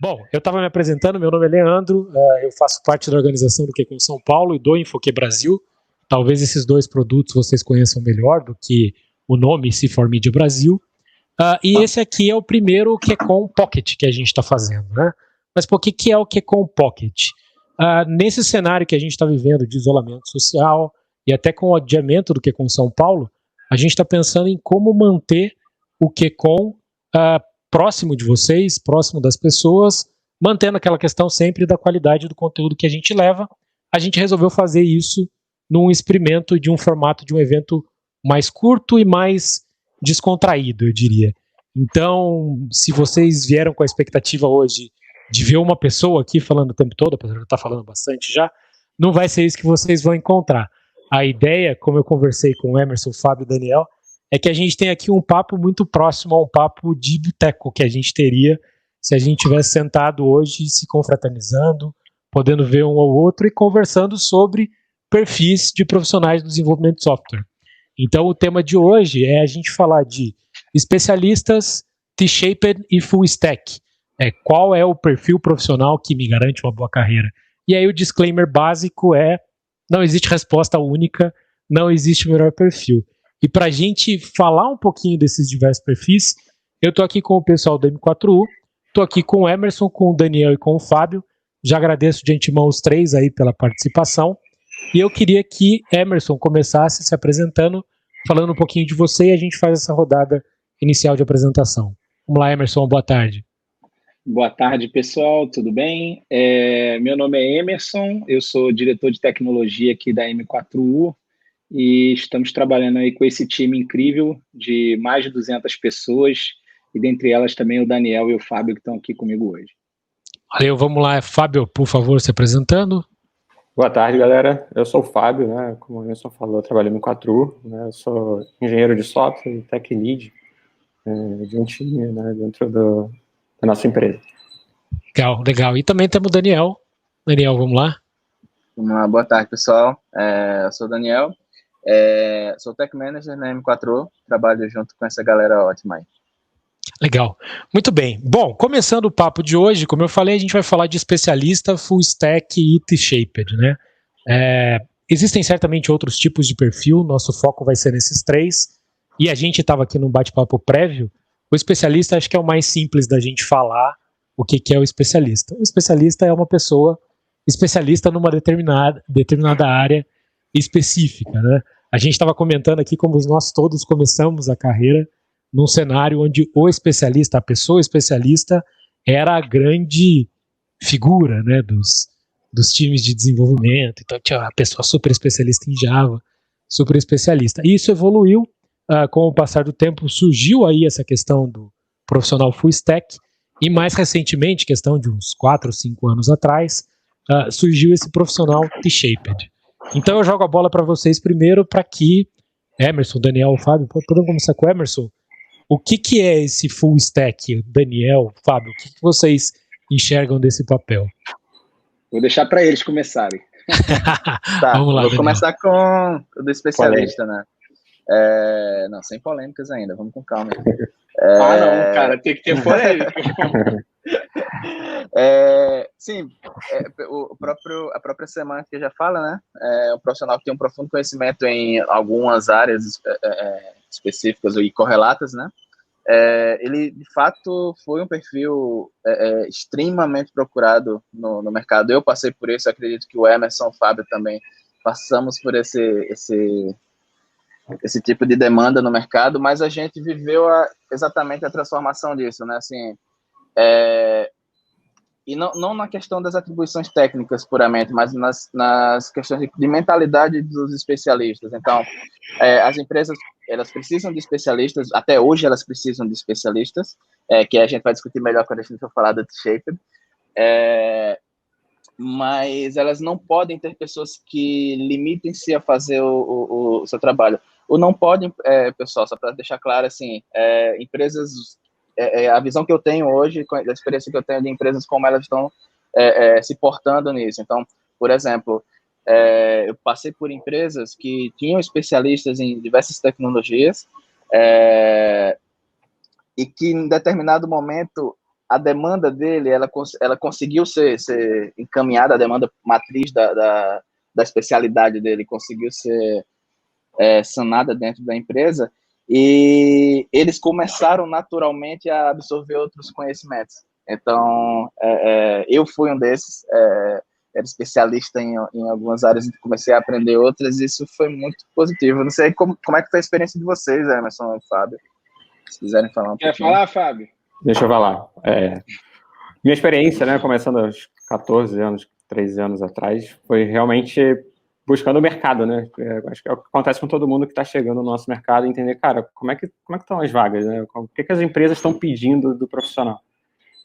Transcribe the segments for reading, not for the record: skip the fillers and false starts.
Bom, eu estava me apresentando, meu nome é Leandro, eu faço parte da organização do QCon São Paulo e do Infoque Brasil. Talvez esses dois produtos vocês conheçam melhor do que o nome C4Media Brasil. E esse aqui é o primeiro QCon Pocket que a gente está fazendo, né? Mas por que é o QCon Pocket? Nesse cenário que a gente está vivendo de isolamento social e até com o adiamento do QCon São Paulo, a gente está pensando em como manter o QCon próximo de vocês, próximo das pessoas, mantendo aquela questão sempre da qualidade do conteúdo que a gente leva. A gente resolveu fazer isso num experimento de um formato de um evento mais curto e mais descontraído, eu diria. Então, se vocês vieram com a expectativa hoje de ver uma pessoa aqui falando o tempo todo, apesar de eu estar falando bastante já, não vai ser isso que vocês vão encontrar. A ideia, como eu conversei com o Emerson, o Fábio e o Daniel, é que a gente tem aqui um papo muito próximo a um papo de boteco que a gente teria se a gente tivesse sentado hoje se confraternizando, podendo ver um ao outro e conversando sobre perfis de profissionais do desenvolvimento de software. Então o tema de hoje é a gente falar de especialistas, T-shaped e full stack. Qual é o perfil profissional que me garante uma boa carreira? E aí o disclaimer básico é: não existe resposta única, não existe o melhor perfil. E para a gente falar um pouquinho desses diversos perfis, eu estou aqui com o pessoal do M4U, estou aqui com o Emerson, com o Daniel e com o Fábio. Já agradeço de antemão os três aí pela participação. E eu queria que Emerson começasse se apresentando, falando um pouquinho de você, e a gente faz essa rodada inicial de apresentação. Vamos lá, Emerson, boa tarde. Boa tarde, pessoal, tudo bem? Meu nome é Emerson, eu sou diretor de tecnologia aqui da M4U e estamos trabalhando aí com esse time incrível de mais de 200 pessoas e dentre elas também o Daniel e o Fábio que estão aqui comigo hoje. Valeu, vamos lá, Fábio, por favor, se apresentando. Boa tarde, galera. Eu sou o Fábio, né? Como o Emerson falou, eu trabalho no 4U, né? Eu sou engenheiro de software e tech lead de um time, né, dentro da nossa empresa. Legal, legal. E também temos o Daniel. Daniel, vamos lá? Boa tarde, pessoal. Eu sou o Daniel, sou Tech Manager na M4U, trabalho junto com essa galera ótima aí. Legal. Muito bem. Bom, começando o papo de hoje, como eu falei, a gente vai falar de especialista, full stack e T-shaped, né? Existem certamente outros tipos de perfil, nosso foco vai ser nesses três, e a gente estava aqui num bate-papo prévio. O especialista acho que é o mais simples da gente falar o que é o especialista. O especialista é uma pessoa especialista numa determinada área específica, né? A gente estava comentando aqui como nós todos começamos a carreira num cenário onde o especialista, a pessoa especialista, era a grande figura, né, dos times de desenvolvimento. Então tinha a pessoa super especialista em Java, super especialista. E isso evoluiu com o passar do tempo, surgiu aí essa questão do profissional full stack, e mais recentemente, questão de uns 4 ou 5 anos atrás, surgiu esse profissional T-shaped. Então eu jogo a bola para vocês primeiro, para que Emerson, Daniel, Fábio, podemos começar com o Emerson. O que é esse full stack, Daniel, Fábio? O que vocês enxergam desse papel? Vou deixar para eles começarem. Tá, vamos lá, vou Daniel. Começar com o do especialista, né? Não, sem polêmicas ainda, vamos com calma. Não, cara, tem que ter polêmica. Sim, a própria semântica já fala, né? Um profissional que tem um profundo conhecimento em algumas áreas específicas e correlatas, né? Ele, de fato, foi um perfil extremamente procurado no mercado. Eu passei por isso, acredito que o Emerson, o Fábio também passamos por esse tipo de demanda no mercado, mas a gente viveu exatamente a transformação disso, né? Assim, e não na questão das atribuições técnicas puramente, mas nas questões de mentalidade dos especialistas. Então, as empresas, elas precisam de especialistas, até hoje elas precisam de especialistas, que a gente vai discutir melhor quando a gente for falar da T-shaped, mas elas não podem ter pessoas que limitem-se a fazer o seu trabalho. Ou não podem, pessoal, só para deixar claro, assim, empresas... a visão que eu tenho hoje, a experiência que eu tenho de empresas, como elas estão se portando nisso. Então, por exemplo, eu passei por empresas que tinham especialistas em diversas tecnologias e que, em determinado momento, a demanda dele, ela conseguiu ser encaminhada, a demanda matriz da especialidade dele conseguiu ser sanada dentro da empresa, e eles começaram naturalmente a absorver outros conhecimentos. Então, eu fui um desses, era especialista em algumas áreas e comecei a aprender outras, e isso foi muito positivo. Não sei como é que foi a experiência de vocês, Emerson e Fábio, se quiserem falar um pouquinho. Quer falar, Fábio? Deixa eu falar. Minha experiência, né, começando aos 14 anos, 13 anos atrás, foi realmente buscando o mercado, né? Acho que é o que acontece com todo mundo que está chegando no nosso mercado, entender, cara, como é que estão as vagas, né? O que as empresas estão pedindo do profissional?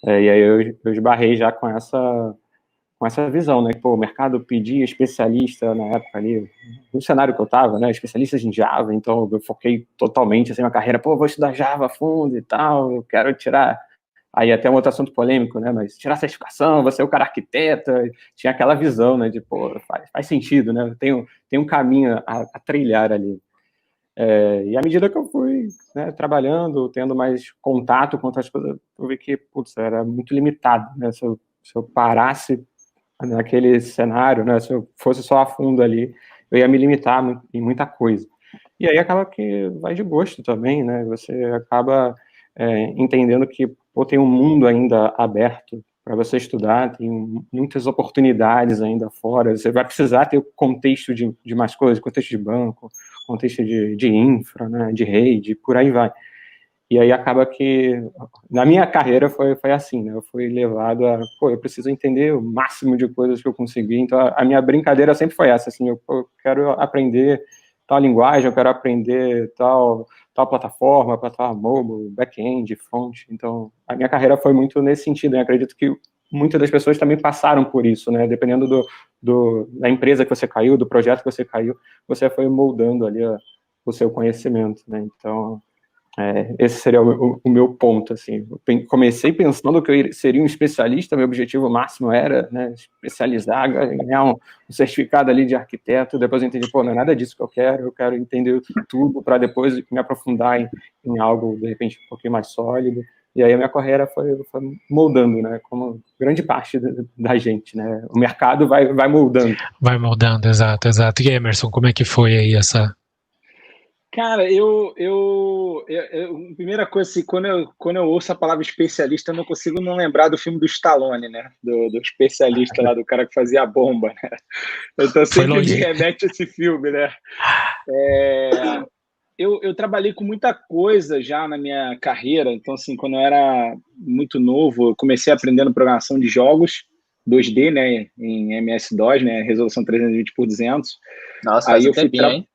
E aí eu esbarrei já com essa visão, né? Pô, o mercado pedia especialista na época ali, no cenário que eu estava, né? Especialistas em Java, então eu foquei totalmente assim, na carreira, pô, vou estudar Java a fundo e tal, eu quero tirar. Aí até um outro assunto polêmico, né? Mas tirar a certificação, você é o cara arquiteto, tinha aquela visão, né? De, pô, faz sentido, né? Tem um caminho a trilhar ali. E à medida que eu fui, né, trabalhando, tendo mais contato com outras coisas, eu vi que, putz, era muito limitado, né? Se eu parasse naquele cenário, né? Se eu fosse só a fundo ali, eu ia me limitar em muita coisa. E aí acaba que vai de gosto também, né? Você acaba entendendo que tem um mundo ainda aberto para você estudar, tem muitas oportunidades ainda fora, você vai precisar ter o contexto de mais coisas, contexto de banco, contexto de infra, né, de rede, por aí vai. E aí acaba que, na minha carreira foi assim, né, eu fui levado a, eu preciso entender o máximo de coisas que eu conseguir, então a minha brincadeira sempre foi essa, assim, eu quero aprender tal linguagem, eu quero aprender tal plataforma mobile, back-end, front. Então, a minha carreira foi muito nesse sentido. Eu acredito que muitas das pessoas também passaram por isso, né? Dependendo da empresa que você caiu, do projeto que você caiu, você foi moldando ali o seu conhecimento, né? Então, esse seria o meu ponto, assim. Eu comecei pensando que eu seria um especialista, meu objetivo máximo era, né, especializar, ganhar um certificado ali de arquiteto, depois eu entendi, não é nada disso que eu quero entender tudo para depois me aprofundar em algo, de repente, um pouquinho mais sólido, e aí a minha carreira foi moldando, né, como grande parte da gente, né, o mercado vai moldando. Vai moldando, exato. E Emerson, como é que foi aí essa... Cara, primeira coisa, assim, quando eu ouço a palavra especialista, eu não consigo não lembrar do filme do Stallone, né? Do especialista lá, do cara que fazia a bomba, né? Então sempre me remete a esse filme, né? Eu trabalhei com muita coisa já na minha carreira, então assim, quando eu era muito novo, eu comecei aprendendo programação de jogos 2D, né? Em MS-DOS, né? Resolução 320x200. Nossa, faz um tempinho, hein?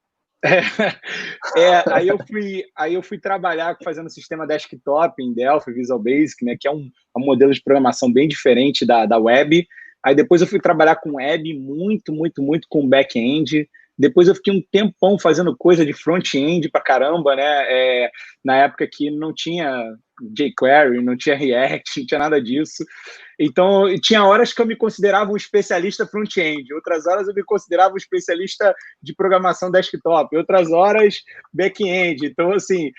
Aí eu fui trabalhar fazendo sistema desktop em Delphi, Visual Basic, né, que é um modelo de programação bem diferente da web. Aí depois eu fui trabalhar com web muito com back-end. Depois eu fiquei um tempão fazendo coisa de front-end pra caramba, né? Na época que não tinha jQuery, não tinha React, não tinha nada disso. Então, tinha horas que eu me considerava um especialista front-end, outras horas eu me considerava um especialista de programação desktop, outras horas back-end. Então, assim,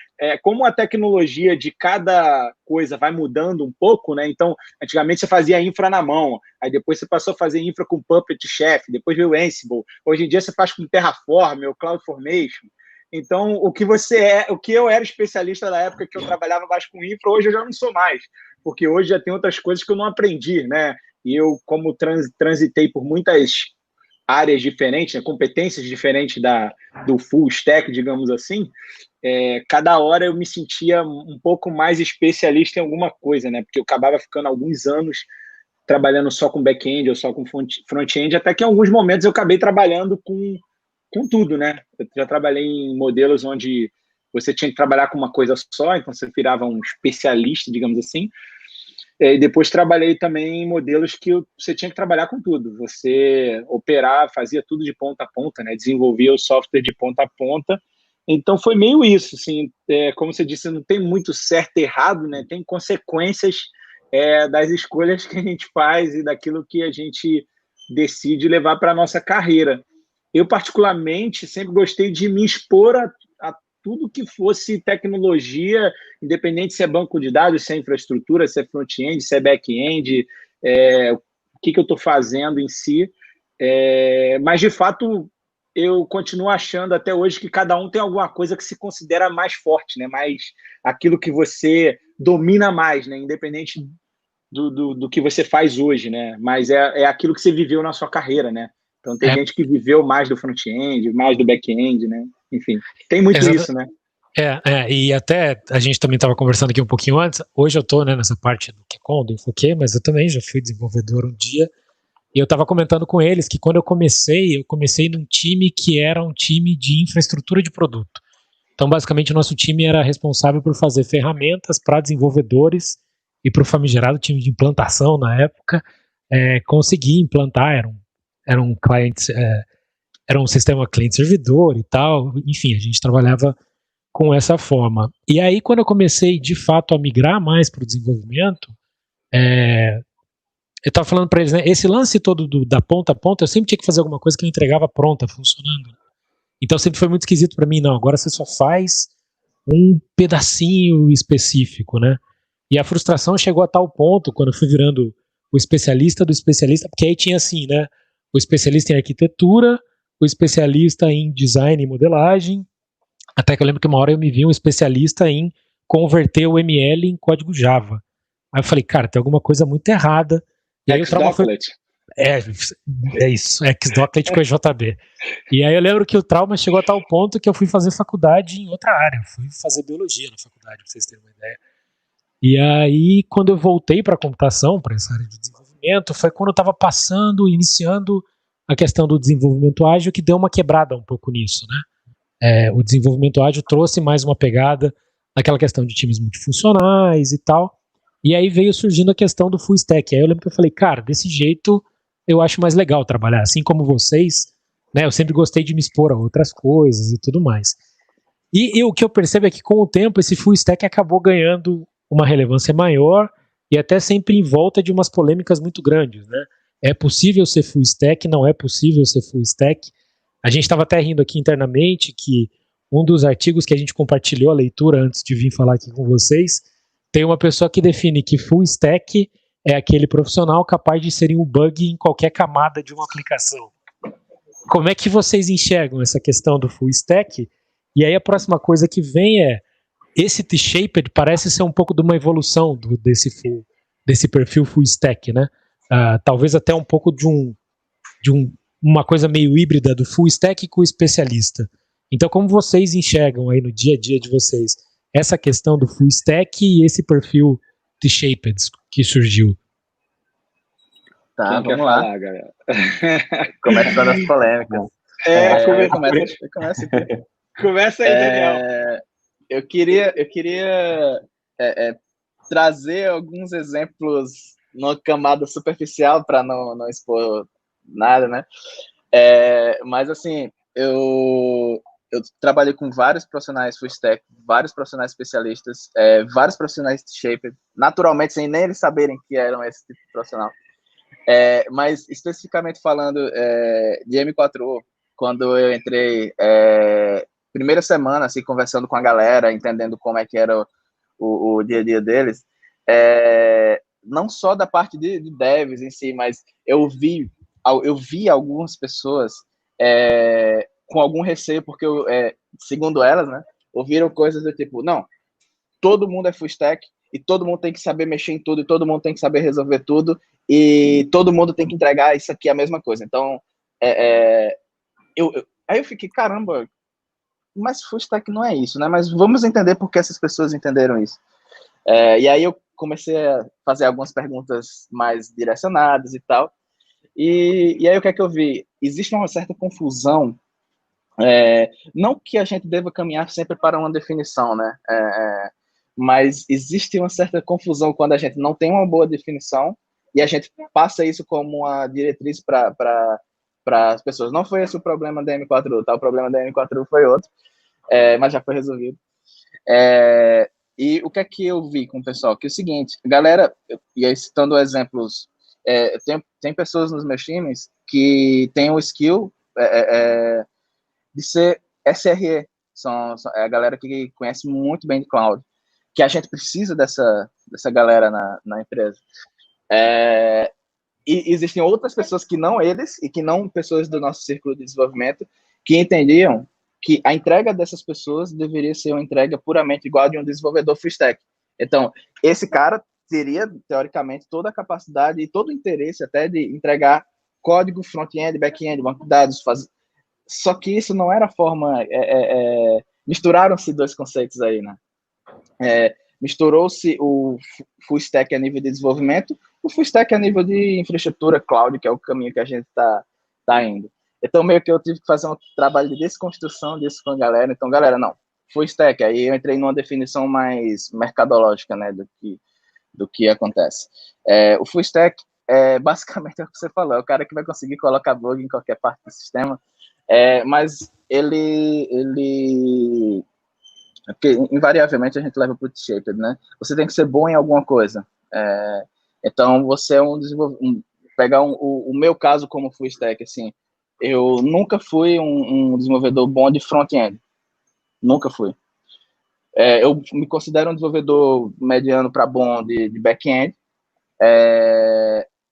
como a tecnologia de cada coisa vai mudando um pouco, né? Então, antigamente você fazia infra na mão, aí depois você passou a fazer infra com Puppet Chef, depois veio o Ansible. Hoje em dia você faz com Terraform ou CloudFormation. Então, o que eu era especialista na época que eu trabalhava mais com infra, hoje eu já não sou mais, porque hoje já tem outras coisas que eu não aprendi, né? E eu, como transitei por muitas áreas diferentes, né, competências diferentes do full stack, digamos assim, cada hora eu me sentia um pouco mais especialista em alguma coisa, né? Porque eu acabava ficando alguns anos trabalhando só com back-end ou só com front-end, até que em alguns momentos eu acabei trabalhando com tudo, né? Eu já trabalhei em modelos onde você tinha que trabalhar com uma coisa só, então você virava um especialista, digamos assim. E depois trabalhei também em modelos que você tinha que trabalhar com tudo. Você fazia tudo de ponta a ponta, né? Desenvolvia o software de ponta a ponta. Então foi meio isso, assim, como você disse, não tem muito certo e errado, né? Tem consequências das escolhas que a gente faz e daquilo que a gente decide levar para a nossa carreira. Eu, particularmente, sempre gostei de me expor a tudo que fosse tecnologia, independente se é banco de dados, se é infraestrutura, se é front-end, se é back-end, o que eu estou fazendo em si. Mas, de fato, eu continuo achando até hoje que cada um tem alguma coisa que se considera mais forte, né? Mais aquilo que você domina mais, né? Independente do que você faz hoje, né? Mas é aquilo que você viveu na sua carreira, né? Então tem gente que viveu mais do front-end, mais do back-end, né? Enfim, tem muito isso, né? E até a gente também estava conversando aqui um pouquinho antes. Hoje eu estou, né, nessa parte do QCon, do Infoquê, mas eu também já fui desenvolvedor um dia. E eu estava comentando com eles que quando eu comecei num time que era um time de infraestrutura de produto. Então, basicamente, o nosso time era responsável por fazer ferramentas para desenvolvedores e para o famigerado time de implantação na época conseguir implantar. Era um cliente, era um sistema cliente-servidor e tal. Enfim, a gente trabalhava com essa forma. E aí, quando eu comecei, de fato, a migrar mais para o desenvolvimento, eu estava falando para eles, né, esse lance todo da ponta a ponta, eu sempre tinha que fazer alguma coisa que eu entregava pronta, funcionando. Então sempre foi muito esquisito para mim, não, agora você só faz um pedacinho específico, né? E a frustração chegou a tal ponto, quando eu fui virando o especialista do especialista, porque aí tinha assim, né, o especialista em arquitetura, o especialista em design e modelagem, até que eu lembro que uma hora eu me vi um especialista em converter o ML em código Java. Aí eu falei, cara, tem alguma coisa muito errada. E aí o trauma foi... É isso, Xdoclet com EJB. E aí eu lembro que o trauma chegou a tal ponto que eu fui fazer faculdade em outra área. Eu fui fazer biologia na faculdade, pra vocês terem uma ideia. E aí, quando eu voltei para computação, para essa área de desenvolvimento, foi quando eu estava iniciando a questão do desenvolvimento ágil, que deu uma quebrada um pouco nisso, né? O desenvolvimento ágil trouxe mais uma pegada naquela questão de times multifuncionais e tal. E aí veio surgindo a questão do full stack. Aí eu lembro que eu falei, cara, desse jeito eu acho mais legal trabalhar. Assim como vocês, né, eu sempre gostei de me expor a outras coisas e tudo mais. E o que eu percebo é que com o tempo esse full stack acabou ganhando uma relevância maior e até sempre em volta de umas polêmicas muito grandes, né? É possível ser full stack? Não é possível ser full stack? A gente estava até rindo aqui internamente que um dos artigos que a gente compartilhou a leitura antes de vir falar aqui com vocês, tem uma pessoa que define que full stack é aquele profissional capaz de inserir um bug em qualquer camada de uma aplicação. Como é que vocês enxergam essa questão do full stack? E aí a próxima coisa que vem esse T-shaped parece ser um pouco de uma evolução desse perfil full stack, né? Talvez até um pouco de uma coisa meio híbrida do full stack com o especialista. Então, como vocês enxergam aí no dia a dia de vocês essa questão do full stack e esse perfil T-shaped que surgiu? Tá, vamos lá. Falar, galera? Começando as polêmicas. Começa aí, Daniel. Eu queria trazer alguns exemplos numa camada superficial para não expor nada, né? Mas assim, eu trabalhei com vários profissionais full stack, vários profissionais especialistas, vários profissionais T-shaped, naturalmente sem nem eles saberem que eram esse tipo de profissional. Mas especificamente falando de M4U, quando eu entrei primeira semana, assim, conversando com a galera, entendendo como é que era o dia a dia deles, não só da parte de devs em si, mas eu vi algumas pessoas com algum receio, porque, segundo elas, né, ouviram coisas do tipo, não, todo mundo é full stack, e todo mundo tem que saber mexer em tudo, e todo mundo tem que saber resolver tudo, e todo mundo tem que entregar isso aqui, a mesma coisa. Então, aí eu fiquei, caramba, mas full stack não é isso, né? Mas vamos entender por que essas pessoas entenderam isso. E aí eu comecei a fazer algumas perguntas mais direcionadas e tal, e aí o que é que eu vi? Existe uma certa confusão, não que a gente deva caminhar sempre para uma definição, né? Mas existe uma certa confusão quando a gente não tem uma boa definição e a gente passa isso como uma diretriz para as pessoas. Não foi esse o problema da M4U, tá? O problema da M4U foi outro, mas já foi resolvido. E o que é que eu vi com o pessoal? Que é o seguinte, galera, e aí citando exemplos, tem pessoas nos meus times que têm o skill de ser SRE, É a galera que conhece muito bem de cloud, que a gente precisa dessa galera na empresa. E existem outras pessoas que não eles, e que não pessoas do nosso círculo de desenvolvimento, que entendiam que a entrega dessas pessoas deveria ser uma entrega puramente igual a de um desenvolvedor full stack. Então, esse cara teria, teoricamente, toda a capacidade e todo o interesse até de entregar código front-end, back-end, banco de dados, só que isso não era a forma... misturaram-se dois conceitos aí, né? Misturou-se o full stack a nível de desenvolvimento, o full stack a nível de infraestrutura cloud, que é o caminho que a gente tá indo. Então, meio que eu tive que fazer um trabalho de desconstrução disso com a galera. Então, galera, não, full stack. Aí eu entrei numa definição mais mercadológica, né, do que acontece. O full stack basicamente é o que você falou, é o cara que vai conseguir colocar bug em qualquer parte do sistema, mas porque invariavelmente a gente leva para o T-shaped, né? Você tem que ser bom em alguma coisa. Então, você é pegar o meu caso como full stack, assim, eu nunca fui um desenvolvedor bom de front-end. Nunca fui. Eu me considero um desenvolvedor mediano para bom de back-end.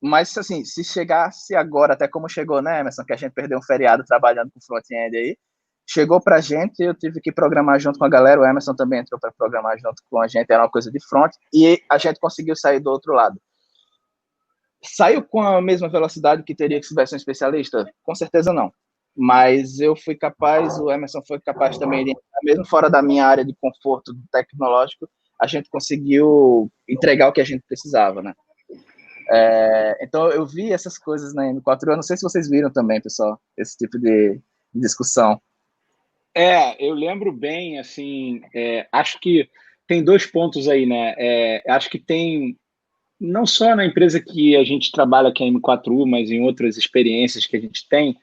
Mas, assim, se chegasse agora, até como chegou, né, Emerson, que a gente perdeu um feriado trabalhando com front-end aí, chegou pra gente, eu tive que programar junto com a galera, o Emerson também entrou para programar junto com a gente, era uma coisa de front, e a gente conseguiu sair do outro lado. Saiu com a mesma velocidade que teria que se tivesse um especialista? Com certeza não. Mas eu fui capaz, o Emerson foi capaz também de, mesmo fora da minha área de conforto tecnológico, a gente conseguiu entregar o que a gente precisava, né? Então eu vi essas coisas na M4, eu não sei se vocês viram também, pessoal, esse tipo de discussão. Eu lembro bem, assim, acho que tem dois pontos aí, né? Acho que tem, não só na empresa que a gente trabalha, que é a M4U, mas em outras experiências que a gente tem,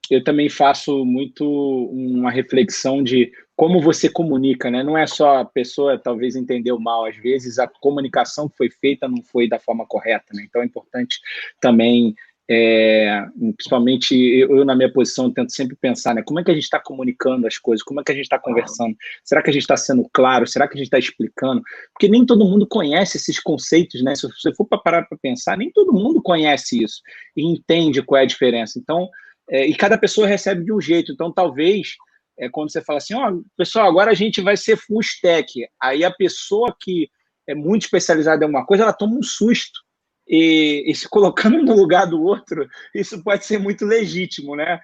eu também faço muito uma reflexão de como você comunica, né? Não é só a pessoa talvez entendeu mal, às vezes a comunicação que foi feita não foi da forma correta, né? Então é importante também, principalmente eu na minha posição tento sempre pensar, né? Como é que a gente está comunicando as coisas? Como é que a gente está conversando? Será que a gente está sendo claro? Será que a gente está explicando? Porque nem todo mundo conhece esses conceitos, né? Se você for para parar para pensar, nem todo mundo conhece isso e entende qual é a diferença. Então, e cada pessoa recebe de um jeito. Então, talvez, quando você fala assim, pessoal, agora a gente vai ser full stack. Aí a pessoa que é muito especializada em uma coisa, ela toma um susto. E se colocando no lugar do outro, isso pode ser muito legítimo, né?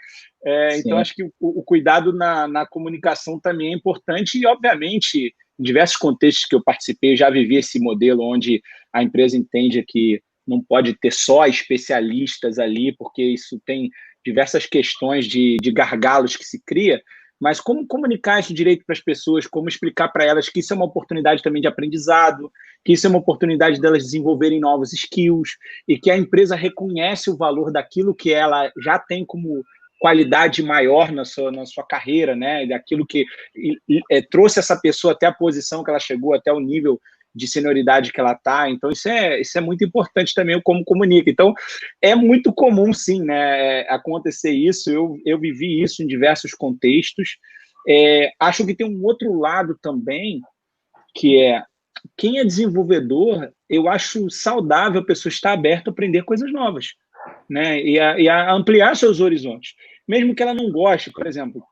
Então, acho que o cuidado na comunicação também é importante e, obviamente, em diversos contextos que eu participei, eu já vivi esse modelo onde a empresa entende que não pode ter só especialistas ali, porque isso tem diversas questões de gargalos que se cria, mas como comunicar isso direito para as pessoas, como explicar para elas que isso é uma oportunidade também de aprendizado, que isso é uma oportunidade delas desenvolverem novos skills e que a empresa reconhece o valor daquilo que ela já tem como qualidade maior na sua carreira, né? Daquilo que trouxe essa pessoa até a posição que ela chegou, até o nível de senioridade que ela está. Então, isso é muito importante também, como comunica. Então, é muito comum, sim, né, acontecer isso. Eu vivi isso em diversos contextos. Acho que tem um outro lado também, que quem é desenvolvedor, eu acho saudável a pessoa estar aberta a aprender coisas novas, né, e a ampliar seus horizontes. Mesmo que ela não goste, por exemplo,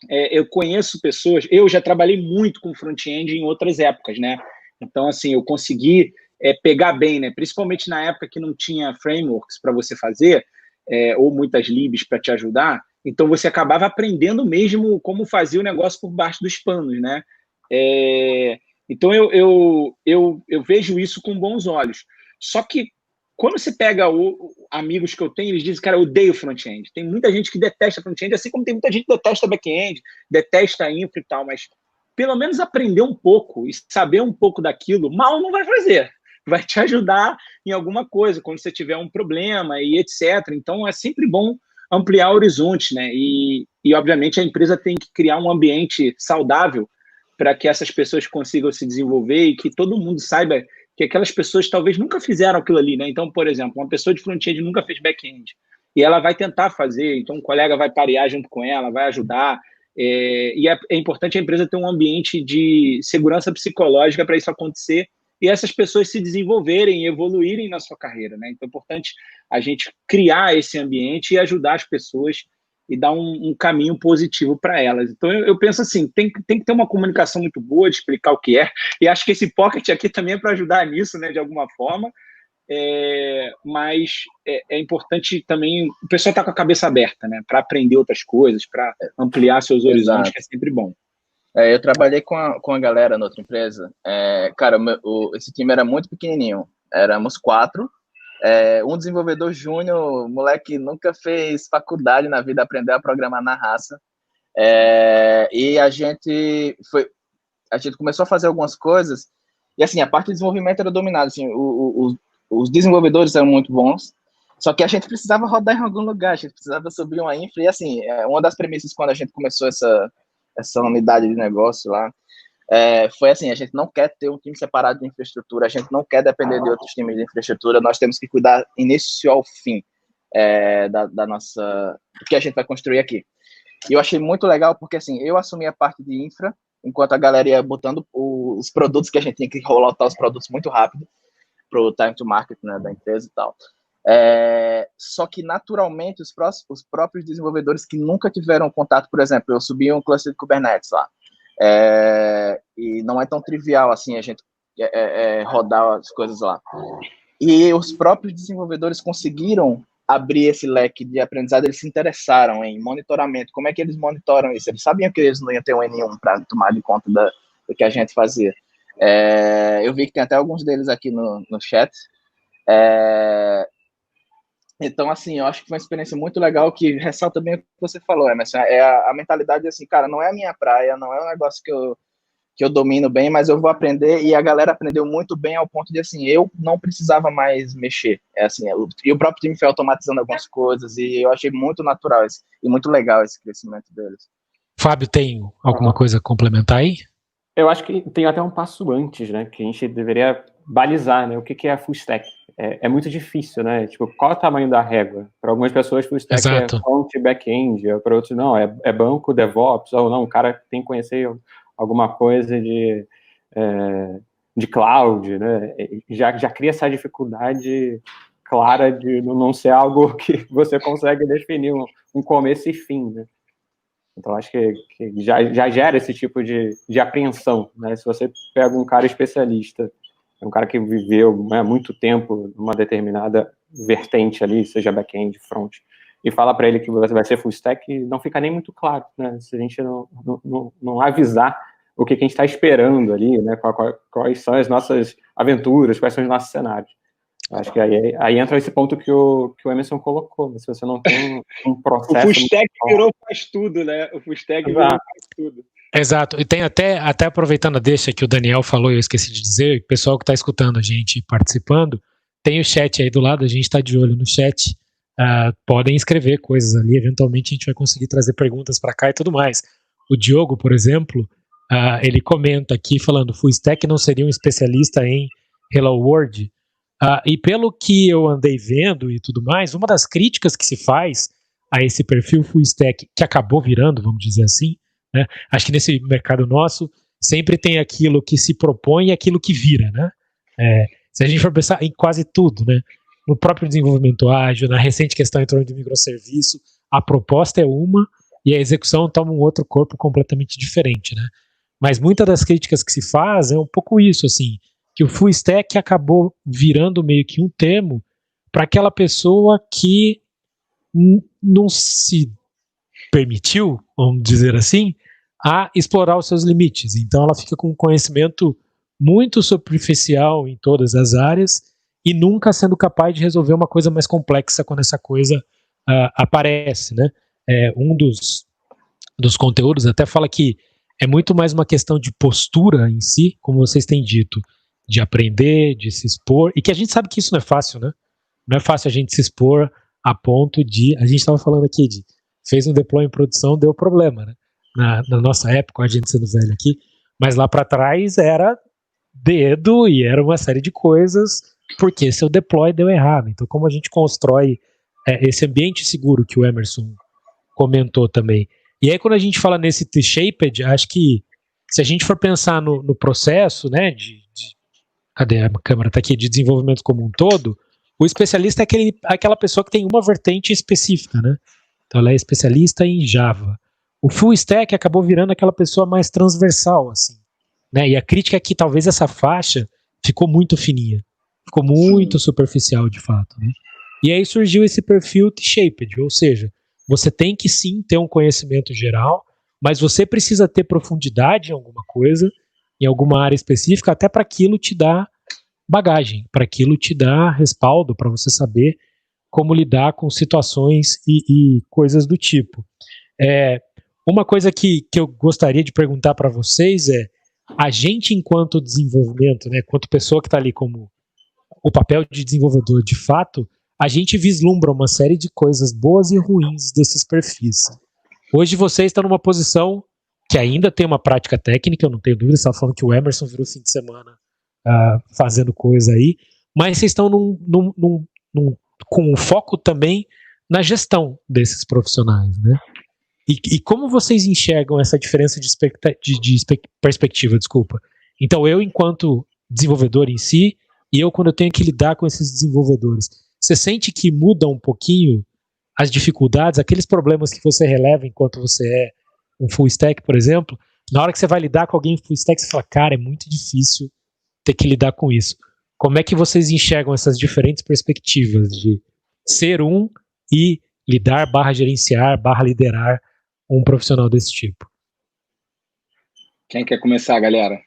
eu conheço pessoas, eu já trabalhei muito com front-end em outras épocas, né? Então, assim, eu consegui pegar bem, né? Principalmente na época que não tinha frameworks para você fazer, ou muitas libs para te ajudar, então você acabava aprendendo mesmo como fazer o negócio por baixo dos panos, né? Então, eu vejo isso com bons olhos. Só que quando você pega amigos que eu tenho, eles dizem, cara, eu odeio front-end. Tem muita gente que detesta front-end, assim como tem muita gente que detesta back-end, detesta infra e tal, mas pelo menos aprender um pouco e saber um pouco daquilo, mal não vai fazer. Vai te ajudar em alguma coisa, quando você tiver um problema e etc. Então, é sempre bom ampliar o horizonte, né? E obviamente, a empresa tem que criar um ambiente saudável para que essas pessoas consigam se desenvolver e que todo mundo saiba que aquelas pessoas talvez nunca fizeram aquilo ali, né? Então, por exemplo, uma pessoa de front-end nunca fez back-end e ela vai tentar fazer, então um colega vai parear junto com ela, vai ajudar. E é importante a empresa ter um ambiente de segurança psicológica para isso acontecer e essas pessoas se desenvolverem e evoluírem na sua carreira, né? Então é importante a gente criar esse ambiente e ajudar as pessoas e dar um caminho positivo para elas. Então eu penso assim, tem que ter uma comunicação muito boa de explicar o que é, e acho que esse Pocket aqui também é para ajudar nisso, né, de alguma forma. Mas é importante também o pessoal estar com a cabeça aberta, né, para aprender outras coisas, para ampliar seus horizontes, que é sempre bom. Eu trabalhei com a galera na outra empresa. Cara, esse time era muito pequenininho. Éramos 4. Um desenvolvedor júnior, moleque nunca fez faculdade na vida, aprendeu a programar na raça. E a gente começou a fazer algumas coisas. E assim, a parte de desenvolvimento era dominada. Assim, os desenvolvedores eram muito bons, só que a gente precisava rodar em algum lugar, a gente precisava subir uma infra. E assim, uma das premissas quando a gente começou essa unidade de negócio lá, foi assim, a gente não quer ter um time separado de infraestrutura, a gente não quer depender de outros times de infraestrutura, nós temos que cuidar início ao fim da nossa, do que a gente vai construir aqui. E eu achei muito legal porque assim, eu assumi a parte de infra, enquanto a galera ia botando os produtos, que a gente tinha que rolar os produtos muito rápido para o time to market, né, da empresa e tal. Só que naturalmente os próprios desenvolvedores que nunca tiveram contato, por exemplo, eu subi um cluster de Kubernetes lá, e não é tão trivial assim a gente rodar as coisas lá, e os próprios desenvolvedores conseguiram abrir esse leque de aprendizado, eles se interessaram em monitoramento, como é que eles monitoram isso, eles sabiam que eles não iam ter um N1 para tomar de conta do que a gente fazia. Eu vi que tem até alguns deles aqui no chat. Então, assim, eu acho que foi uma experiência muito legal, que ressalta bem o que você falou, Emerson. A mentalidade assim, cara, não é a minha praia, não é um negócio que eu domino bem, mas eu vou aprender, e a galera aprendeu muito bem ao ponto de, assim, eu não precisava mais mexer. E o próprio time foi automatizando algumas coisas, e eu achei muito natural e muito legal esse crescimento deles. Fábio, tem alguma coisa a complementar aí? Eu acho que tem até um passo antes, né, que a gente deveria balizar, né, o que é a full stack. É muito difícil, né, tipo, qual é o tamanho da régua? Para algumas pessoas, full stack Exato. é front e back-end, para outros não, é banco, DevOps, ou não, o cara tem que conhecer alguma coisa de cloud, né, já cria essa dificuldade clara de não ser algo que você consegue definir um começo e fim, né. Então, acho que já gera esse tipo de apreensão, né? Se você pega um cara especialista, um cara que viveu, né, muito tempo numa determinada vertente ali, seja back-end, front, e fala para ele que você vai ser full stack, não fica nem muito claro, né? Se a gente não avisar o que a gente está esperando ali, né? Quais são as nossas aventuras, quais são os nossos cenários. Acho que aí entra esse ponto que o Emerson colocou, né? Se você não tem um processo... O full stack virou faz tudo, né? O full stack virou faz tudo. Exato, e tem até aproveitando a deixa que o Daniel falou, eu esqueci de dizer, o pessoal que está escutando a gente participando, tem o chat aí do lado, a gente está de olho no chat, podem escrever coisas ali, eventualmente a gente vai conseguir trazer perguntas para cá e tudo mais. O Diogo, por exemplo, ele comenta aqui falando, full stack não seria um especialista em Hello World? E pelo que eu andei vendo e tudo mais, uma das críticas que se faz a esse perfil full stack, que acabou virando, vamos dizer assim, né? Acho que nesse mercado nosso sempre tem aquilo que se propõe e aquilo que vira, né? Se a gente for pensar em quase tudo, né? No próprio desenvolvimento ágil, na recente questão em torno de microserviço, a proposta é uma e a execução toma um outro corpo completamente diferente, né? Mas muitas das críticas que se faz é um pouco isso, assim, que o full stack acabou virando meio que um termo para aquela pessoa que não se permitiu, vamos dizer assim, a explorar os seus limites. Então ela fica com um conhecimento muito superficial em todas as áreas e nunca sendo capaz de resolver uma coisa mais complexa quando essa coisa aparece, né? Um dos conteúdos até fala que é muito mais uma questão de postura em si, como vocês têm dito, de aprender, de se expor, e que a gente sabe que isso não é fácil, né? Não é fácil a gente se expor a ponto de... A gente estava falando aqui de... Fez um deploy em produção, deu problema, né? Na nossa época, a gente sendo velho aqui, mas lá para trás era dedo e era uma série de coisas, porque seu deploy deu errado. Então, como a gente constrói esse ambiente seguro que o Emerson comentou também, E aí, quando a gente fala nesse T-shaped, acho que se a gente for pensar no processo, né, cadê a câmera? Tá aqui, de desenvolvimento como um todo, o especialista é aquela pessoa que tem uma vertente específica, né? Então ela é especialista em Java. O full stack acabou virando aquela pessoa mais transversal, assim, né? E a crítica é que talvez essa faixa ficou muito fininha, ficou muito superficial, de fato, né? E aí surgiu esse perfil T-shaped, ou seja, você tem que sim ter um conhecimento geral, mas você precisa ter profundidade em alguma coisa, em alguma área específica, até para aquilo te dar bagagem, para aquilo te dar respaldo, para você saber como lidar com situações e coisas do tipo. Uma coisa que eu gostaria de perguntar para vocês é, a gente enquanto desenvolvimento, né, enquanto pessoa que está ali como o papel de desenvolvedor de fato, a gente vislumbra uma série de coisas boas e ruins desses perfis. Hoje vocês estão numa posição que ainda tem uma prática técnica, eu não tenho dúvida, você estava falando que o Emerson virou fim de semana fazendo coisa aí, mas vocês estão com um foco também na gestão desses profissionais, né? E como vocês enxergam essa diferença de perspectiva, desculpa. Então, eu, enquanto desenvolvedor em si, e eu, quando eu tenho que lidar com esses desenvolvedores, você sente que muda um pouquinho as dificuldades, aqueles problemas que você releva enquanto você é um full stack, por exemplo, na hora que você vai lidar com alguém full stack, você fala, cara, é muito difícil ter que lidar com isso. Como é que vocês enxergam essas diferentes perspectivas de ser um e lidar, gerenciar, liderar um profissional desse tipo? Quem quer começar, galera?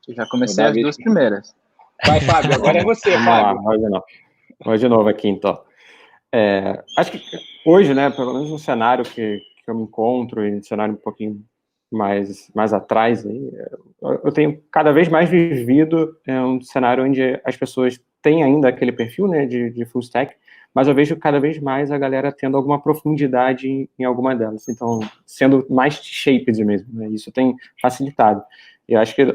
Eu já comecei as duas primeiras. Vai, Fábio, agora é você, Fábio. Vamos de novo aqui, então. Acho que hoje, né, pelo menos no cenário que eu me encontro, e no cenário um pouquinho mais atrás, aí, eu tenho cada vez mais vivido um cenário onde as pessoas têm ainda aquele perfil, né, de full stack, mas eu vejo cada vez mais a galera tendo alguma profundidade em alguma delas, então sendo mais shaped mesmo, né, isso tem facilitado. Eu acho que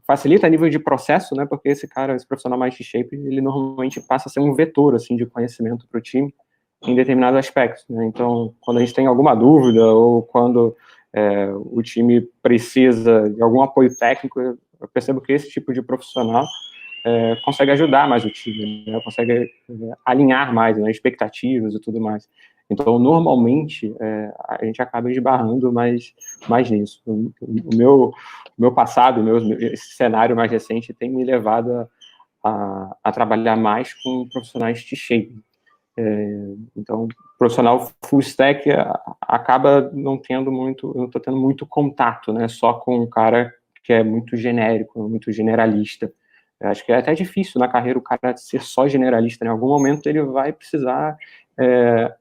facilita a nível de processo, né, porque esse profissional mais shaped, ele normalmente passa a ser um vetor, assim, de conhecimento para o time em determinados aspectos, né, então quando a gente tem alguma dúvida ou quando o time precisa de algum apoio técnico, eu percebo que esse tipo de profissional consegue ajudar mais o time, né? Consegue alinhar mais, né, expectativas e tudo mais. Então, normalmente, a gente acaba esbarrando mais nisso. O meu passado, esse cenário mais recente tem me levado a trabalhar mais com profissionais T-shape. Então, o profissional full stack acaba não estou tendo muito contato, né, só com um cara que é muito genérico, muito generalista. Eu acho que é até difícil na carreira o cara ser só generalista, né? Em algum momento ele vai precisar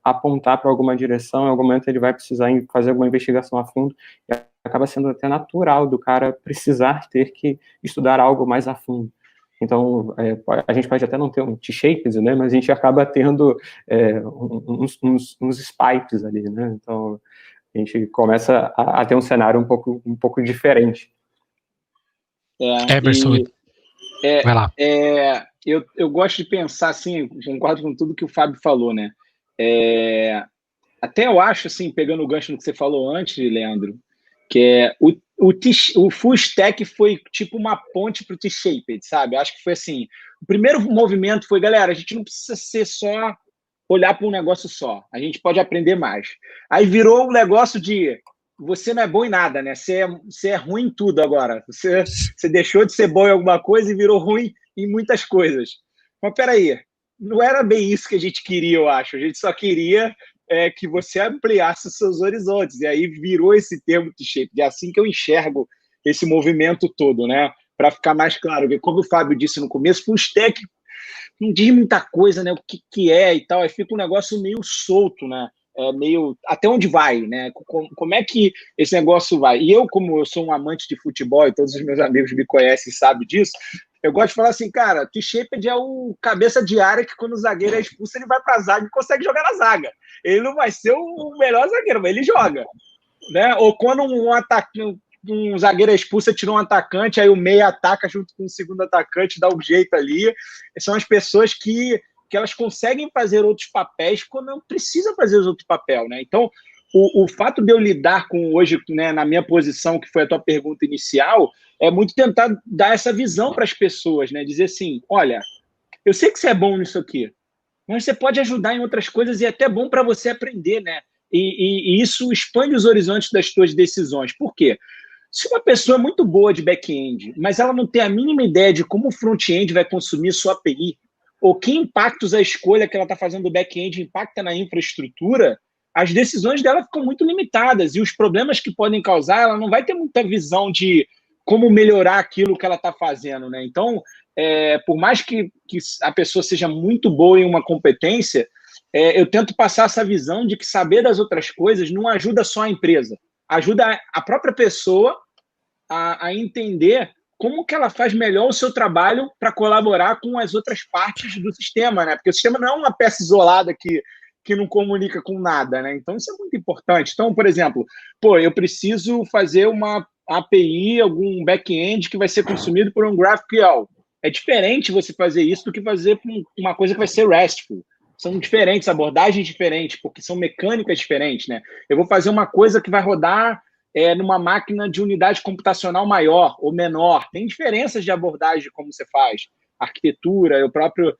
apontar para alguma direção, em algum momento ele vai precisar fazer alguma investigação a fundo, e acaba sendo até natural do cara precisar ter que estudar algo mais a fundo. Então, a gente pode até não ter um T-shapes, né, mas a gente acaba tendo uns spikes ali, né, então a gente começa a ter um cenário um pouco diferente. Emerson, vai lá. Eu gosto de pensar assim, concordo com tudo que o Fábio falou, né, até eu acho, assim, pegando o gancho no que você falou antes, Leandro, que o full stack foi tipo uma ponte para o T-shaped, sabe? Acho que foi assim, o primeiro movimento foi, galera, a gente não precisa ser só olhar para um negócio só, a gente pode aprender mais. Aí virou um negócio de você não é bom em nada, né? Você é ruim em tudo agora. Você deixou de ser bom em alguma coisa e virou ruim em muitas coisas. Mas peraí, não era bem isso que a gente queria, eu acho. A gente só queria que você ampliasse os seus horizontes. E aí virou esse termo T-shape. É assim que eu enxergo esse movimento todo, né? Para ficar mais claro, como o Fábio disse no começo, full stack não diz muita coisa, né? O que é e tal. Aí fica um negócio meio solto, né? Meio até onde vai, né? Como é que esse negócio vai? E eu, como eu sou um amante de futebol e todos os meus amigos me conhecem e sabem disso, eu gosto de falar assim, cara, T-shaped é o cabeça de área que quando o zagueiro é expulso, ele vai pra zaga e consegue jogar na zaga. Ele não vai ser o melhor zagueiro, mas ele joga, né? Ou quando um zagueiro é expulso, tira um atacante, aí o meia ataca junto com o segundo atacante, dá um jeito ali. São as pessoas que elas conseguem fazer outros papéis quando não precisa fazer os outros papéis, né? Então, o fato de eu lidar com hoje, né, na minha posição, que foi a tua pergunta inicial, é muito tentar dar essa visão para as pessoas, né? Dizer assim, olha, eu sei que você é bom nisso aqui, mas você pode ajudar em outras coisas e é até bom para você aprender, né? E isso expande os horizontes das suas decisões. Por quê? Se uma pessoa é muito boa de back-end, mas ela não tem a mínima ideia de como o front-end vai consumir sua API, ou que impactos a escolha que ela está fazendo do back-end impacta na infraestrutura, as decisões dela ficam muito limitadas e os problemas que podem causar, ela não vai ter muita visão de como melhorar aquilo que ela está fazendo, né? Então, por mais que a pessoa seja muito boa em uma competência, eu tento passar essa visão de que saber das outras coisas não ajuda só a empresa, ajuda a própria pessoa a entender como que ela faz melhor o seu trabalho para colaborar com as outras partes do sistema, né? Porque o sistema não é uma peça isolada que não comunica com nada, né? Então, isso é muito importante. Então, por exemplo, eu preciso fazer uma API, algum back-end que vai ser consumido por um GraphQL. É diferente você fazer isso do que fazer uma coisa que vai ser RESTful. São diferentes, abordagens diferentes, porque são mecânicas diferentes, né? Eu vou fazer uma coisa que vai rodar numa máquina de unidade computacional maior ou menor. Tem diferenças de abordagem de como você faz. Arquitetura, o próprio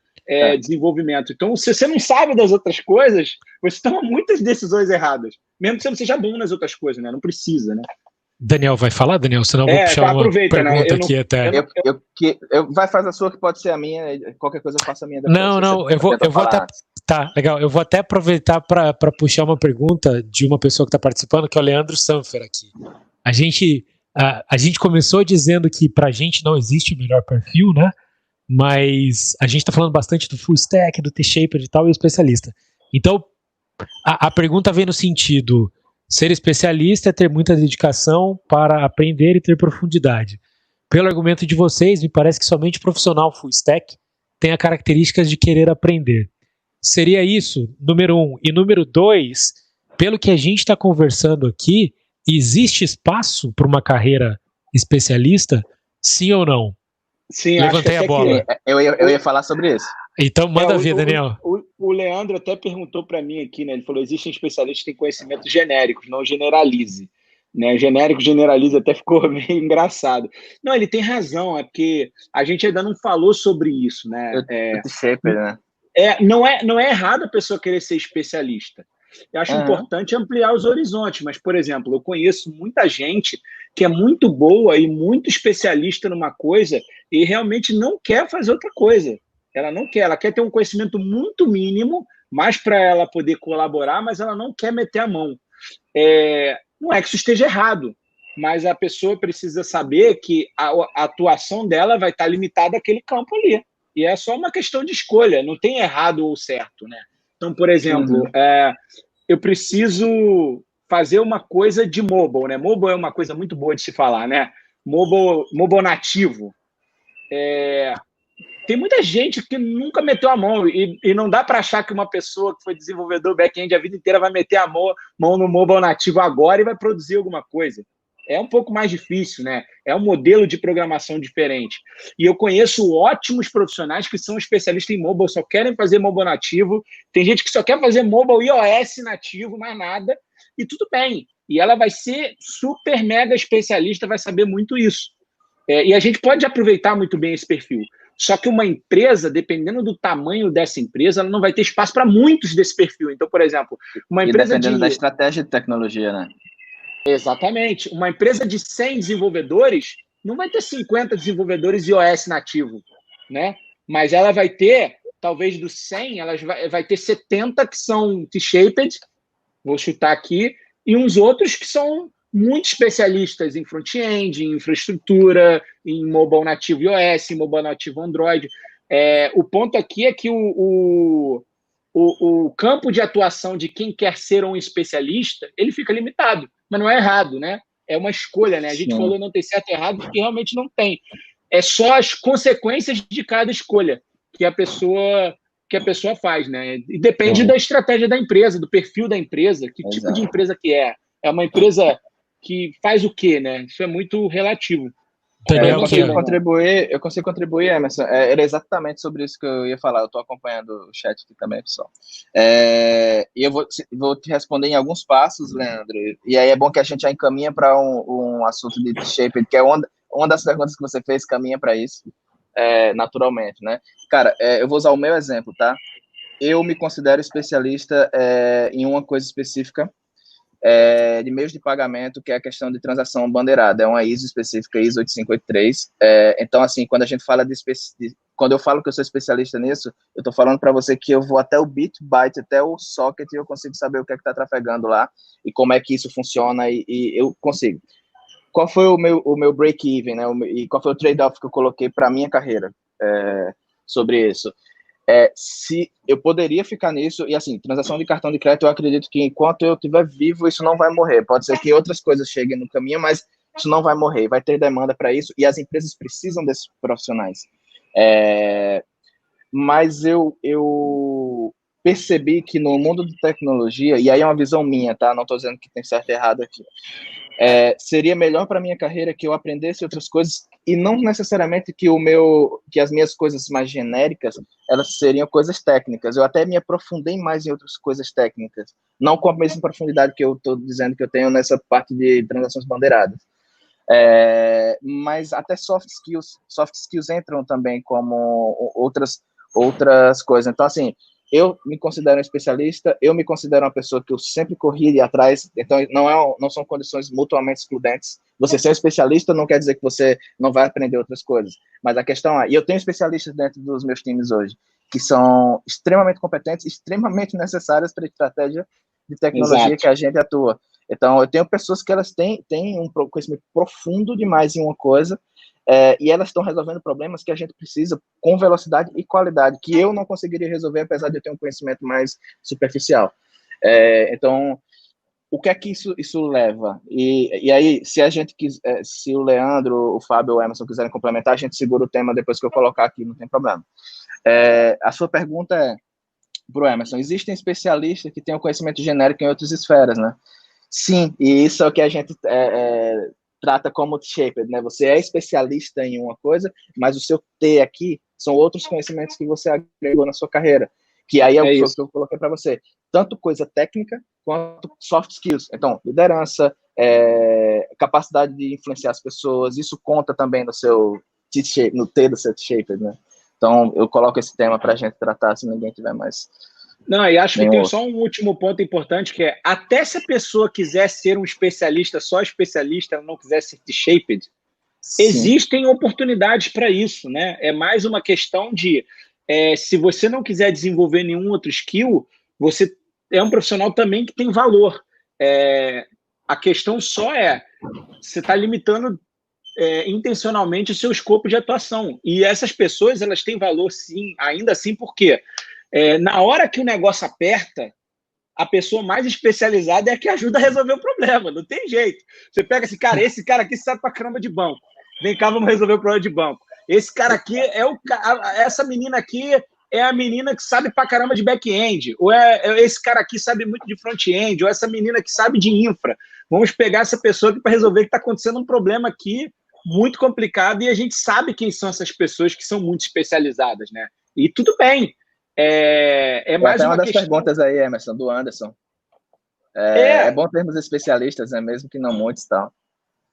desenvolvimento. Então, se você não sabe das outras coisas, você toma muitas decisões erradas. Mesmo que você não seja bom nas outras coisas, né? Não precisa, né? Daniel vai falar, Daniel? Senão eu vou puxar uma pergunta aqui até. Vai fazer a sua, que pode ser a minha, qualquer coisa eu faço a minha depois. Não, eu vou até... Tá, legal. Eu vou até aproveitar para puxar uma pergunta de uma pessoa que está participando, que é o Leandro Sanfer aqui. A gente começou dizendo que para a gente não existe o melhor perfil, né? Mas a gente está falando bastante do full stack, do T-Shaper e tal, e o especialista. Então, a pergunta vem no sentido: ser especialista é ter muita dedicação para aprender e ter profundidade. Pelo argumento de vocês, me parece que somente profissional full stack tem as características de querer aprender. Seria isso, número 1. E número 2, pelo que a gente está conversando aqui, existe espaço para uma carreira especialista? Sim ou não? Sim, levantei a bola. Eu ia falar sobre isso. Então manda ver, Daniel. O Leandro até perguntou para mim aqui, né? Ele falou: existem especialistas que têm conhecimentos genéricos, não generalize. Né? Genérico, generalize, até ficou meio engraçado. Não, ele tem razão, é porque a gente ainda não falou sobre isso, né? Não é errado a pessoa querer ser especialista. Eu acho importante ampliar os horizontes, mas, por exemplo, eu conheço muita gente que é muito boa e muito especialista numa coisa e realmente não quer fazer outra coisa. Ela não quer, ela quer ter um conhecimento muito mínimo, mais para ela poder colaborar, mas ela não quer meter a mão. Não é que isso esteja errado, mas a pessoa precisa saber que a atuação dela vai estar limitada àquele campo ali. E é só uma questão de escolha, não tem errado ou certo, né? Então, por exemplo, eu preciso fazer uma coisa de mobile, né? Mobile é uma coisa muito boa de se falar, né? Mobile nativo. Tem muita gente que nunca meteu a mão e não dá para achar que uma pessoa que foi desenvolvedor back-end a vida inteira vai meter a mão no mobile nativo agora e vai produzir alguma coisa. É um pouco mais difícil, né? É um modelo de programação diferente. E eu conheço ótimos profissionais que são especialistas em mobile, só querem fazer mobile nativo. Tem gente que só quer fazer mobile iOS nativo, mais nada. E tudo bem. E ela vai ser super mega especialista, vai saber muito isso. E a gente pode aproveitar muito bem esse perfil. Só que uma empresa, dependendo do tamanho dessa empresa, ela não vai ter espaço para muitos desse perfil. Então, por exemplo, uma empresa dependendo da estratégia de tecnologia, né? Exatamente. Uma empresa de 100 desenvolvedores não vai ter 50 desenvolvedores iOS nativo, né? Mas ela vai ter, talvez dos 100, ela vai ter 70 que são T-shaped, vou chutar aqui, e uns outros que são muito especialistas em front-end, em infraestrutura, em mobile nativo iOS, em mobile nativo Android. O ponto aqui é que o campo de atuação de quem quer ser um especialista, ele fica limitado, mas não é errado, né? É uma escolha, né? A gente falou não tem certo e errado porque realmente não tem. É só as consequências de cada escolha que a pessoa faz, né? E depende da estratégia da empresa, do perfil da empresa, que tipo de empresa que é. É uma empresa que faz o quê, né? Isso é muito relativo. Daniel, que eu consigo contribuir, Emerson. Era exatamente sobre isso que eu ia falar. Eu estou acompanhando o chat aqui também, pessoal. E eu vou te responder em alguns passos, Leandro. E aí é bom que a gente já encaminha para um assunto de T-Shaped, que é uma das perguntas que você fez, caminha para isso, naturalmente, né? Cara, eu vou usar o meu exemplo, tá? Eu me considero especialista em uma coisa específica, de meios de pagamento, que é a questão de transação bandeirada, é uma ISO específica, ISO 8583. Então, assim, quando a gente fala quando eu falo que eu sou especialista nisso, eu estou falando para você que eu vou até o bit, byte, até o socket, e eu consigo saber o que é que está trafegando lá, e como é que isso funciona, e eu consigo. Qual foi o meu break-even, né? E qual foi o trade-off que eu coloquei para a minha carreira sobre isso? Se eu poderia ficar nisso, e assim, transação de cartão de crédito, eu acredito que enquanto eu estiver vivo, isso não vai morrer. Pode ser que outras coisas cheguem no caminho, mas isso não vai morrer, vai ter demanda para isso, e as empresas precisam desses profissionais. Mas eu percebi que no mundo de tecnologia, e aí é uma visão minha, tá? Não estou dizendo que tem certo e errado aqui. Seria melhor para minha carreira que eu aprendesse outras coisas, e não necessariamente que as minhas coisas mais genéricas, elas seriam coisas técnicas. Eu até me aprofundei mais em outras coisas técnicas, não com a mesma profundidade que eu estou dizendo que eu tenho nessa parte de transações bandeiradas. Mas até soft skills entram também como outras coisas. Então, assim, eu me considero um especialista, eu me considero uma pessoa que eu sempre corri atrás, então não são condições mutuamente excludentes. Você ser um especialista não quer dizer que você não vai aprender outras coisas, mas a questão e eu tenho especialistas dentro dos meus times hoje, que são extremamente competentes, extremamente necessárias para a estratégia de tecnologia Exato. Que a gente atua. Então, eu tenho pessoas que elas têm um conhecimento profundo demais em uma coisa, e elas estão resolvendo problemas que a gente precisa com velocidade e qualidade, que eu não conseguiria resolver, apesar de eu ter um conhecimento mais superficial. Então, o que é que isso leva? E aí, se o Leandro, o Fábio ou o Emerson quiserem complementar, a gente segura o tema depois que eu colocar aqui, não tem problema. A sua pergunta é, pro Emerson, existem especialistas que têm um conhecimento genérico em outras esferas, né? Sim, e isso é o que a gente trata como T-shaped, né? Você é especialista em uma coisa, mas o seu T aqui são outros conhecimentos que você agregou na sua carreira, que aí é o que eu coloquei para você. Tanto coisa técnica quanto soft skills. Então, liderança, capacidade de influenciar as pessoas, isso conta também no seu T-shape, no T do seu T-shaped, né? Então, eu coloco esse tema para a gente tratar, se ninguém tiver mais. Não, e acho que tem só um último ponto importante, que é, até se a pessoa quiser ser um especialista, só especialista, ela não quiser ser T-shaped, existem oportunidades para isso, né? É mais uma questão de, se você não quiser desenvolver nenhum outro skill, você é um profissional também que tem valor. A questão só você está limitando intencionalmente o seu escopo de atuação. E essas pessoas, elas têm valor, sim, ainda assim, porque na hora que o negócio aperta, a pessoa mais especializada é a que ajuda a resolver o problema, não tem jeito. Você pega esse cara aqui sabe pra caramba de banco. Vem cá, vamos resolver o problema de banco. Esse cara aqui essa menina aqui é a menina que sabe pra caramba de back-end, ou esse cara aqui sabe muito de front-end, ou essa menina que sabe de infra. Vamos pegar essa pessoa aqui para resolver que está acontecendo um problema aqui muito complicado, e a gente sabe quem são essas pessoas que são muito especializadas, né? E tudo bem. Mais uma das perguntas aí, Emerson, do Anderson. É bom termos especialistas, né? Mesmo que não muitos, tal.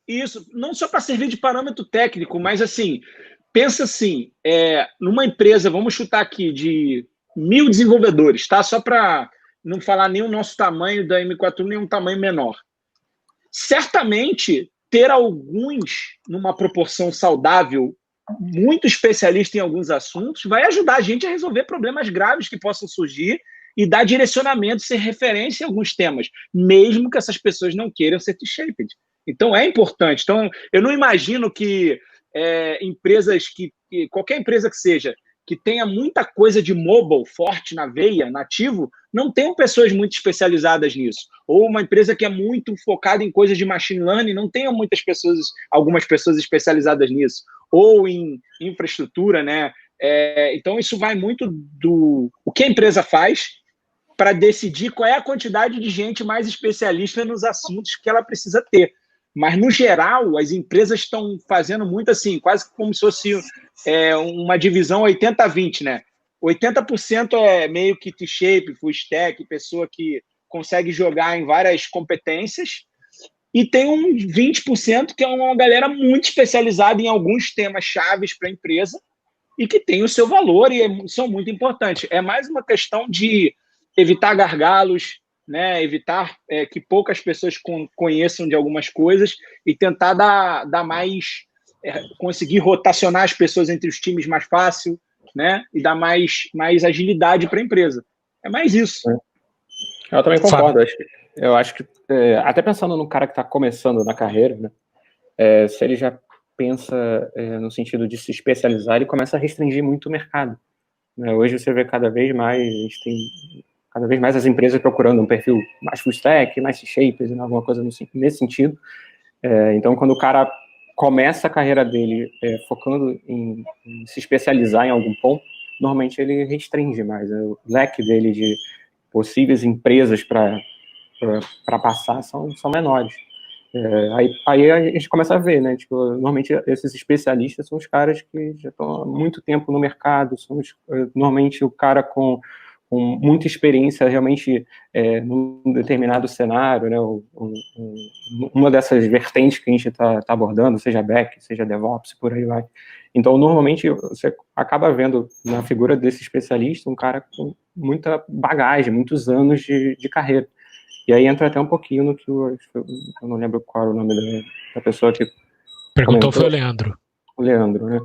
Isso, não só para servir de parâmetro técnico, mas assim, pensa assim, numa empresa, vamos chutar aqui, de 1.000 desenvolvedores, tá? Só para não falar nem o nosso tamanho da M4, nem um tamanho menor. Certamente, ter alguns numa proporção saudável, muito especialista em alguns assuntos, vai ajudar a gente a resolver problemas graves que possam surgir e dar direcionamento, ser referência em alguns temas, mesmo que essas pessoas não queiram ser T-shaped. Então, é importante. Então, eu não imagino que empresas qualquer empresa que seja, que tenha muita coisa de mobile forte na veia, nativo, não tenham pessoas muito especializadas nisso. Ou uma empresa que é muito focada em coisas de machine learning, não tenham algumas pessoas especializadas nisso. Ou em infraestrutura, né? Então, isso vai muito do que a empresa faz para decidir qual é a quantidade de gente mais especialista nos assuntos que ela precisa ter. Mas, no geral, as empresas estão fazendo muito assim, quase como se fosse uma divisão 80-20, né? 80% é meio que T-shape, full stack, pessoa que consegue jogar em várias competências, e tem um 20% que é uma galera muito especializada em alguns temas chaves para a empresa e que tem o seu valor e são muito importantes. É mais uma questão de evitar gargalos, né? Evitar que poucas pessoas conheçam de algumas coisas e tentar dar mais... conseguir rotacionar as pessoas entre os times mais fácil, né? E dar mais agilidade para a empresa. É mais isso. Eu também concordo. Eu acho que até pensando no cara que está começando na carreira, né? Se ele já pensa no sentido de se especializar, ele começa a restringir muito o mercado, né? Hoje você vê cada vez mais, a gente tem cada vez mais as empresas procurando um perfil mais full stack, mais C-shapes, alguma coisa nesse sentido. Então, quando o cara começa a carreira dele focando em se especializar em algum ponto, normalmente ele restringe mais. O leque dele de possíveis empresas para passar são menores. Aí a gente começa a ver, né? Tipo, normalmente esses especialistas são os caras que já estão há muito tempo no mercado, normalmente o cara com muita experiência realmente num determinado cenário, né? Uma dessas vertentes que a gente está abordando, seja back, seja DevOps, por aí vai. Então, normalmente, você acaba vendo na figura desse especialista um cara com muita bagagem, muitos anos de carreira. E aí entra até um pouquinho no que eu não lembro qual era o nome da pessoa que perguntou, foi o Leandro. O Leandro, né?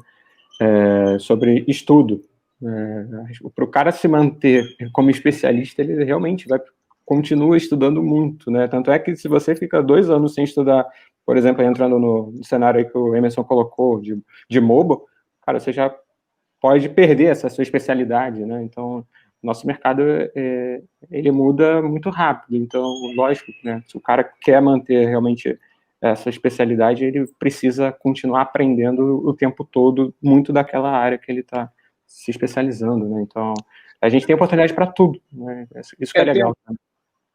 Sobre estudo. Para o cara se manter como especialista, ele realmente continua estudando muito, né? Tanto é que se você fica 2 anos sem estudar, por exemplo, entrando no cenário aí que o Emerson colocou de mobile, cara, você já pode perder essa sua especialidade, né? Então, nosso mercado ele muda muito rápido. Então, lógico, né? Se o cara quer manter realmente essa especialidade, ele precisa continuar aprendendo o tempo todo muito daquela área que ele está se especializando, né? Então, a gente tem oportunidade para tudo, né? Isso que é legal.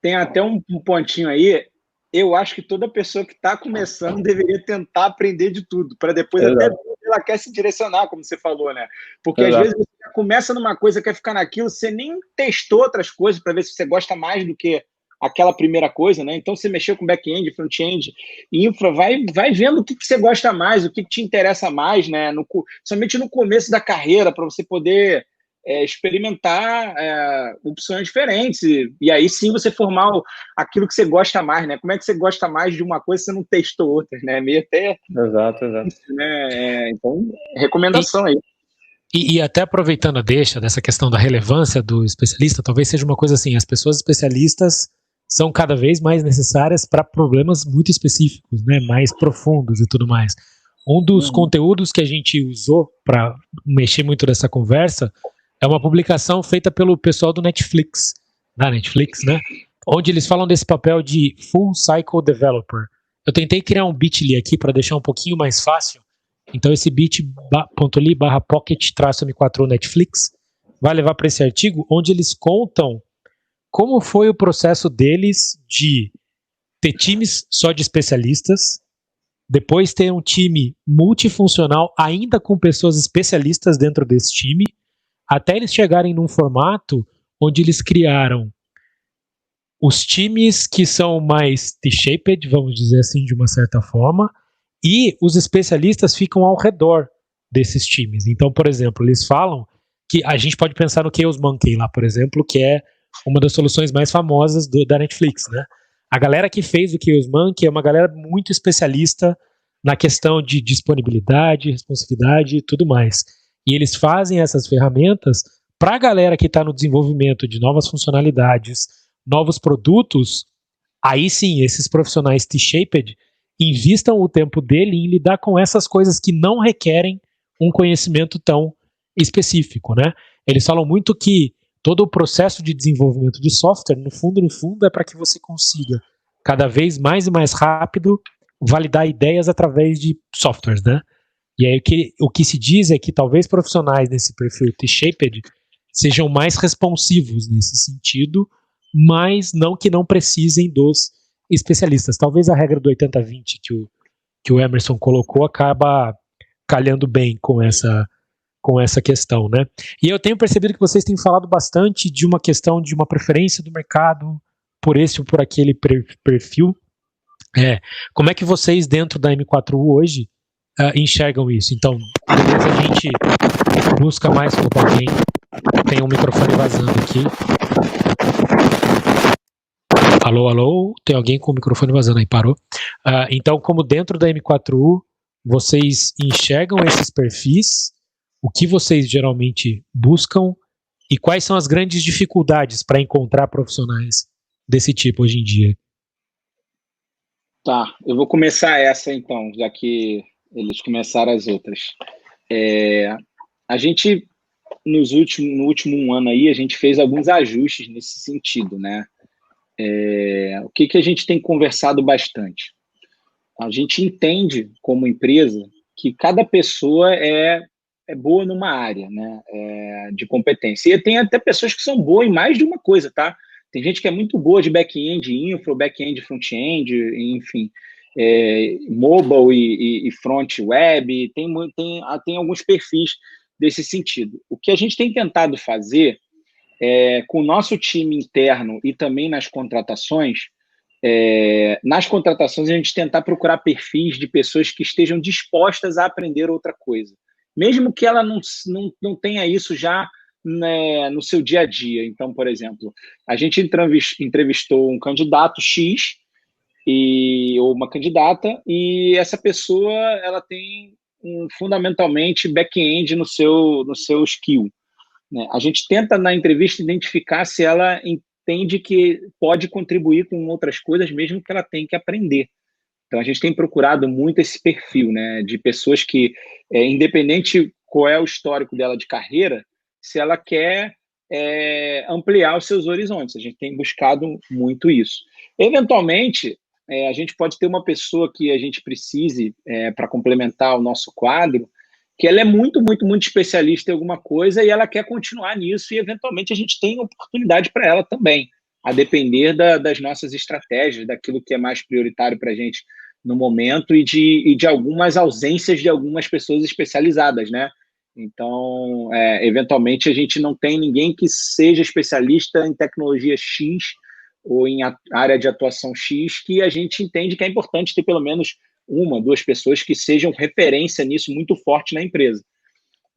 Tem até um pontinho aí. Eu acho que toda pessoa que está começando deveria tentar aprender de tudo, para depois até ela quer se direcionar, como você falou, né? Porque às vezes você começa numa coisa, quer ficar naquilo, você nem testou outras coisas para ver se você gosta mais do que aquela primeira coisa, né? Então você mexeu com back-end, front-end, infra, vai vendo o que você gosta mais, o que te interessa mais, né? Somente no começo da carreira, para você poder experimentar opções diferentes, e aí sim você formar aquilo que você gosta mais, né? Como é que você gosta mais de uma coisa se você não testou outras, né? Meio até... Exato. Né? Então, recomendação aí. E até aproveitando a deixa dessa questão da relevância do especialista, talvez seja uma coisa assim, as pessoas especialistas são cada vez mais necessárias para problemas muito específicos, né? Mais profundos e tudo mais. Um dos conteúdos que a gente usou para mexer muito nessa conversa é uma publicação feita pelo pessoal do Netflix, da Netflix, né? Onde eles falam desse papel de Full Cycle Developer. Eu tentei criar um bit.ly aqui para deixar um pouquinho mais fácil. Então esse bit.ly/pocket-m4 Netflix vai levar para esse artigo onde eles contam como foi o processo deles de ter times só de especialistas, depois ter um time multifuncional ainda com pessoas especialistas dentro desse time, até eles chegarem num formato onde eles criaram os times que são mais T-shaped, vamos dizer assim, de uma certa forma, e os especialistas ficam ao redor desses times. Então, por exemplo, eles falam que a gente pode pensar no Chaos Monkey lá, por exemplo, que é uma das soluções mais famosas da Netflix, né? A galera que fez o Chaos Monkey é uma galera muito especialista na questão de disponibilidade, responsividade e tudo mais. E eles fazem essas ferramentas para a galera que está no desenvolvimento de novas funcionalidades, novos produtos. Aí sim, esses profissionais T-shaped invistam o tempo dele em lidar com essas coisas que não requerem um conhecimento tão específico, né? Eles falam muito que todo o processo de desenvolvimento de software, no fundo, é para que você consiga cada vez mais e mais rápido validar ideias através de softwares, né? E aí o que se diz é que talvez profissionais nesse perfil T-shaped sejam mais responsivos nesse sentido, mas não que não precisem dos especialistas. Talvez a regra do 80-20 que o Emerson colocou acaba calhando bem com essa questão, né? E eu tenho percebido que vocês têm falado bastante de uma questão de uma preferência do mercado por esse ou por aquele perfil. Como é que vocês, dentro da M4U hoje, enxergam isso? Então, beleza, a gente busca mais como alguém. Tem um microfone vazando aqui. Alô, alô? Tem alguém com o microfone vazando aí, parou. Então, como dentro da M4U, vocês enxergam esses perfis, o que vocês geralmente buscam e quais são as grandes dificuldades para encontrar profissionais desse tipo hoje em dia? Tá, eu vou começar essa então, já que eles começaram as outras. A gente, no último ano aí, a gente fez alguns ajustes nesse sentido, né? O que a gente tem conversado bastante? A gente entende, como empresa, que cada pessoa é boa numa área, né, de competência. E tem até pessoas que são boas em mais de uma coisa, tá? Tem gente que é muito boa de back-end infra, back-end front-end, enfim, mobile e front web, tem alguns perfis desse sentido. O que a gente tem tentado fazer com o nosso time interno e também nas contratações, a gente tentar procurar perfis de pessoas que estejam dispostas a aprender outra coisa, mesmo que ela não tenha isso já, né, no seu dia a dia. Então, por exemplo, a gente entrevistou um candidato X ou uma candidata, e essa pessoa ela tem fundamentalmente back-end no seu skill, né? A gente tenta na entrevista identificar se ela entende que pode contribuir com outras coisas, mesmo que ela tenha que aprender. Então, a gente tem procurado muito esse perfil, né, de pessoas que, independente qual é o histórico dela de carreira, se ela quer ampliar os seus horizontes. A gente tem buscado muito isso. Eventualmente, a gente pode ter uma pessoa que a gente precise para complementar o nosso quadro, que ela é muito, muito, muito especialista em alguma coisa e ela quer continuar nisso, e eventualmente a gente tem oportunidade para ela também, a depender das nossas estratégias, daquilo que é mais prioritário para a gente no momento e de algumas ausências de algumas pessoas especializadas, né? Então, eventualmente a gente não tem ninguém que seja especialista em tecnologia X ou em área de atuação X, que a gente entende que é importante ter pelo menos uma, duas pessoas que sejam referência nisso muito forte na empresa.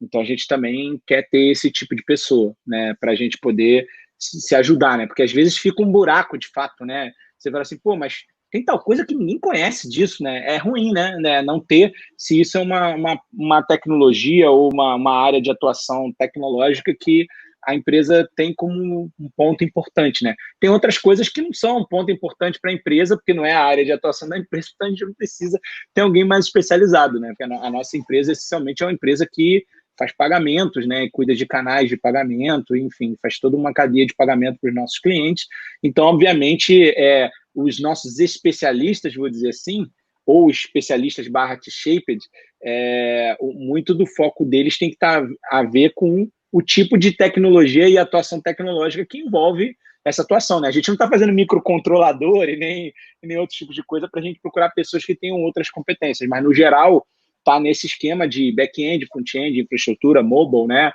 Então, a gente também quer ter esse tipo de pessoa, né, para a gente poder se ajudar, né, porque às vezes fica um buraco, de fato, né, você fala assim, pô, mas tem tal coisa que ninguém conhece disso, né, é ruim, né, não ter, se isso é uma tecnologia ou uma área de atuação tecnológica que a empresa tem como um ponto importante, né? Tem outras coisas que não são um ponto importante para a empresa, porque não é a área de atuação da empresa, então a gente não precisa ter alguém mais especializado, né? Porque a nossa empresa, essencialmente, é uma empresa que faz pagamentos, né? Cuida de canais de pagamento, enfim, faz toda uma cadeia de pagamento para os nossos clientes. Então, obviamente, os nossos especialistas, vou dizer assim, ou especialistas /T-shaped, muito do foco deles tem que estar a ver com o tipo de tecnologia e atuação tecnológica que envolve essa atuação, né? A gente não está fazendo microcontrolador e nem outro tipo de coisa para a gente procurar pessoas que tenham outras competências, mas no geral está nesse esquema de back-end, front-end, infraestrutura, mobile, né?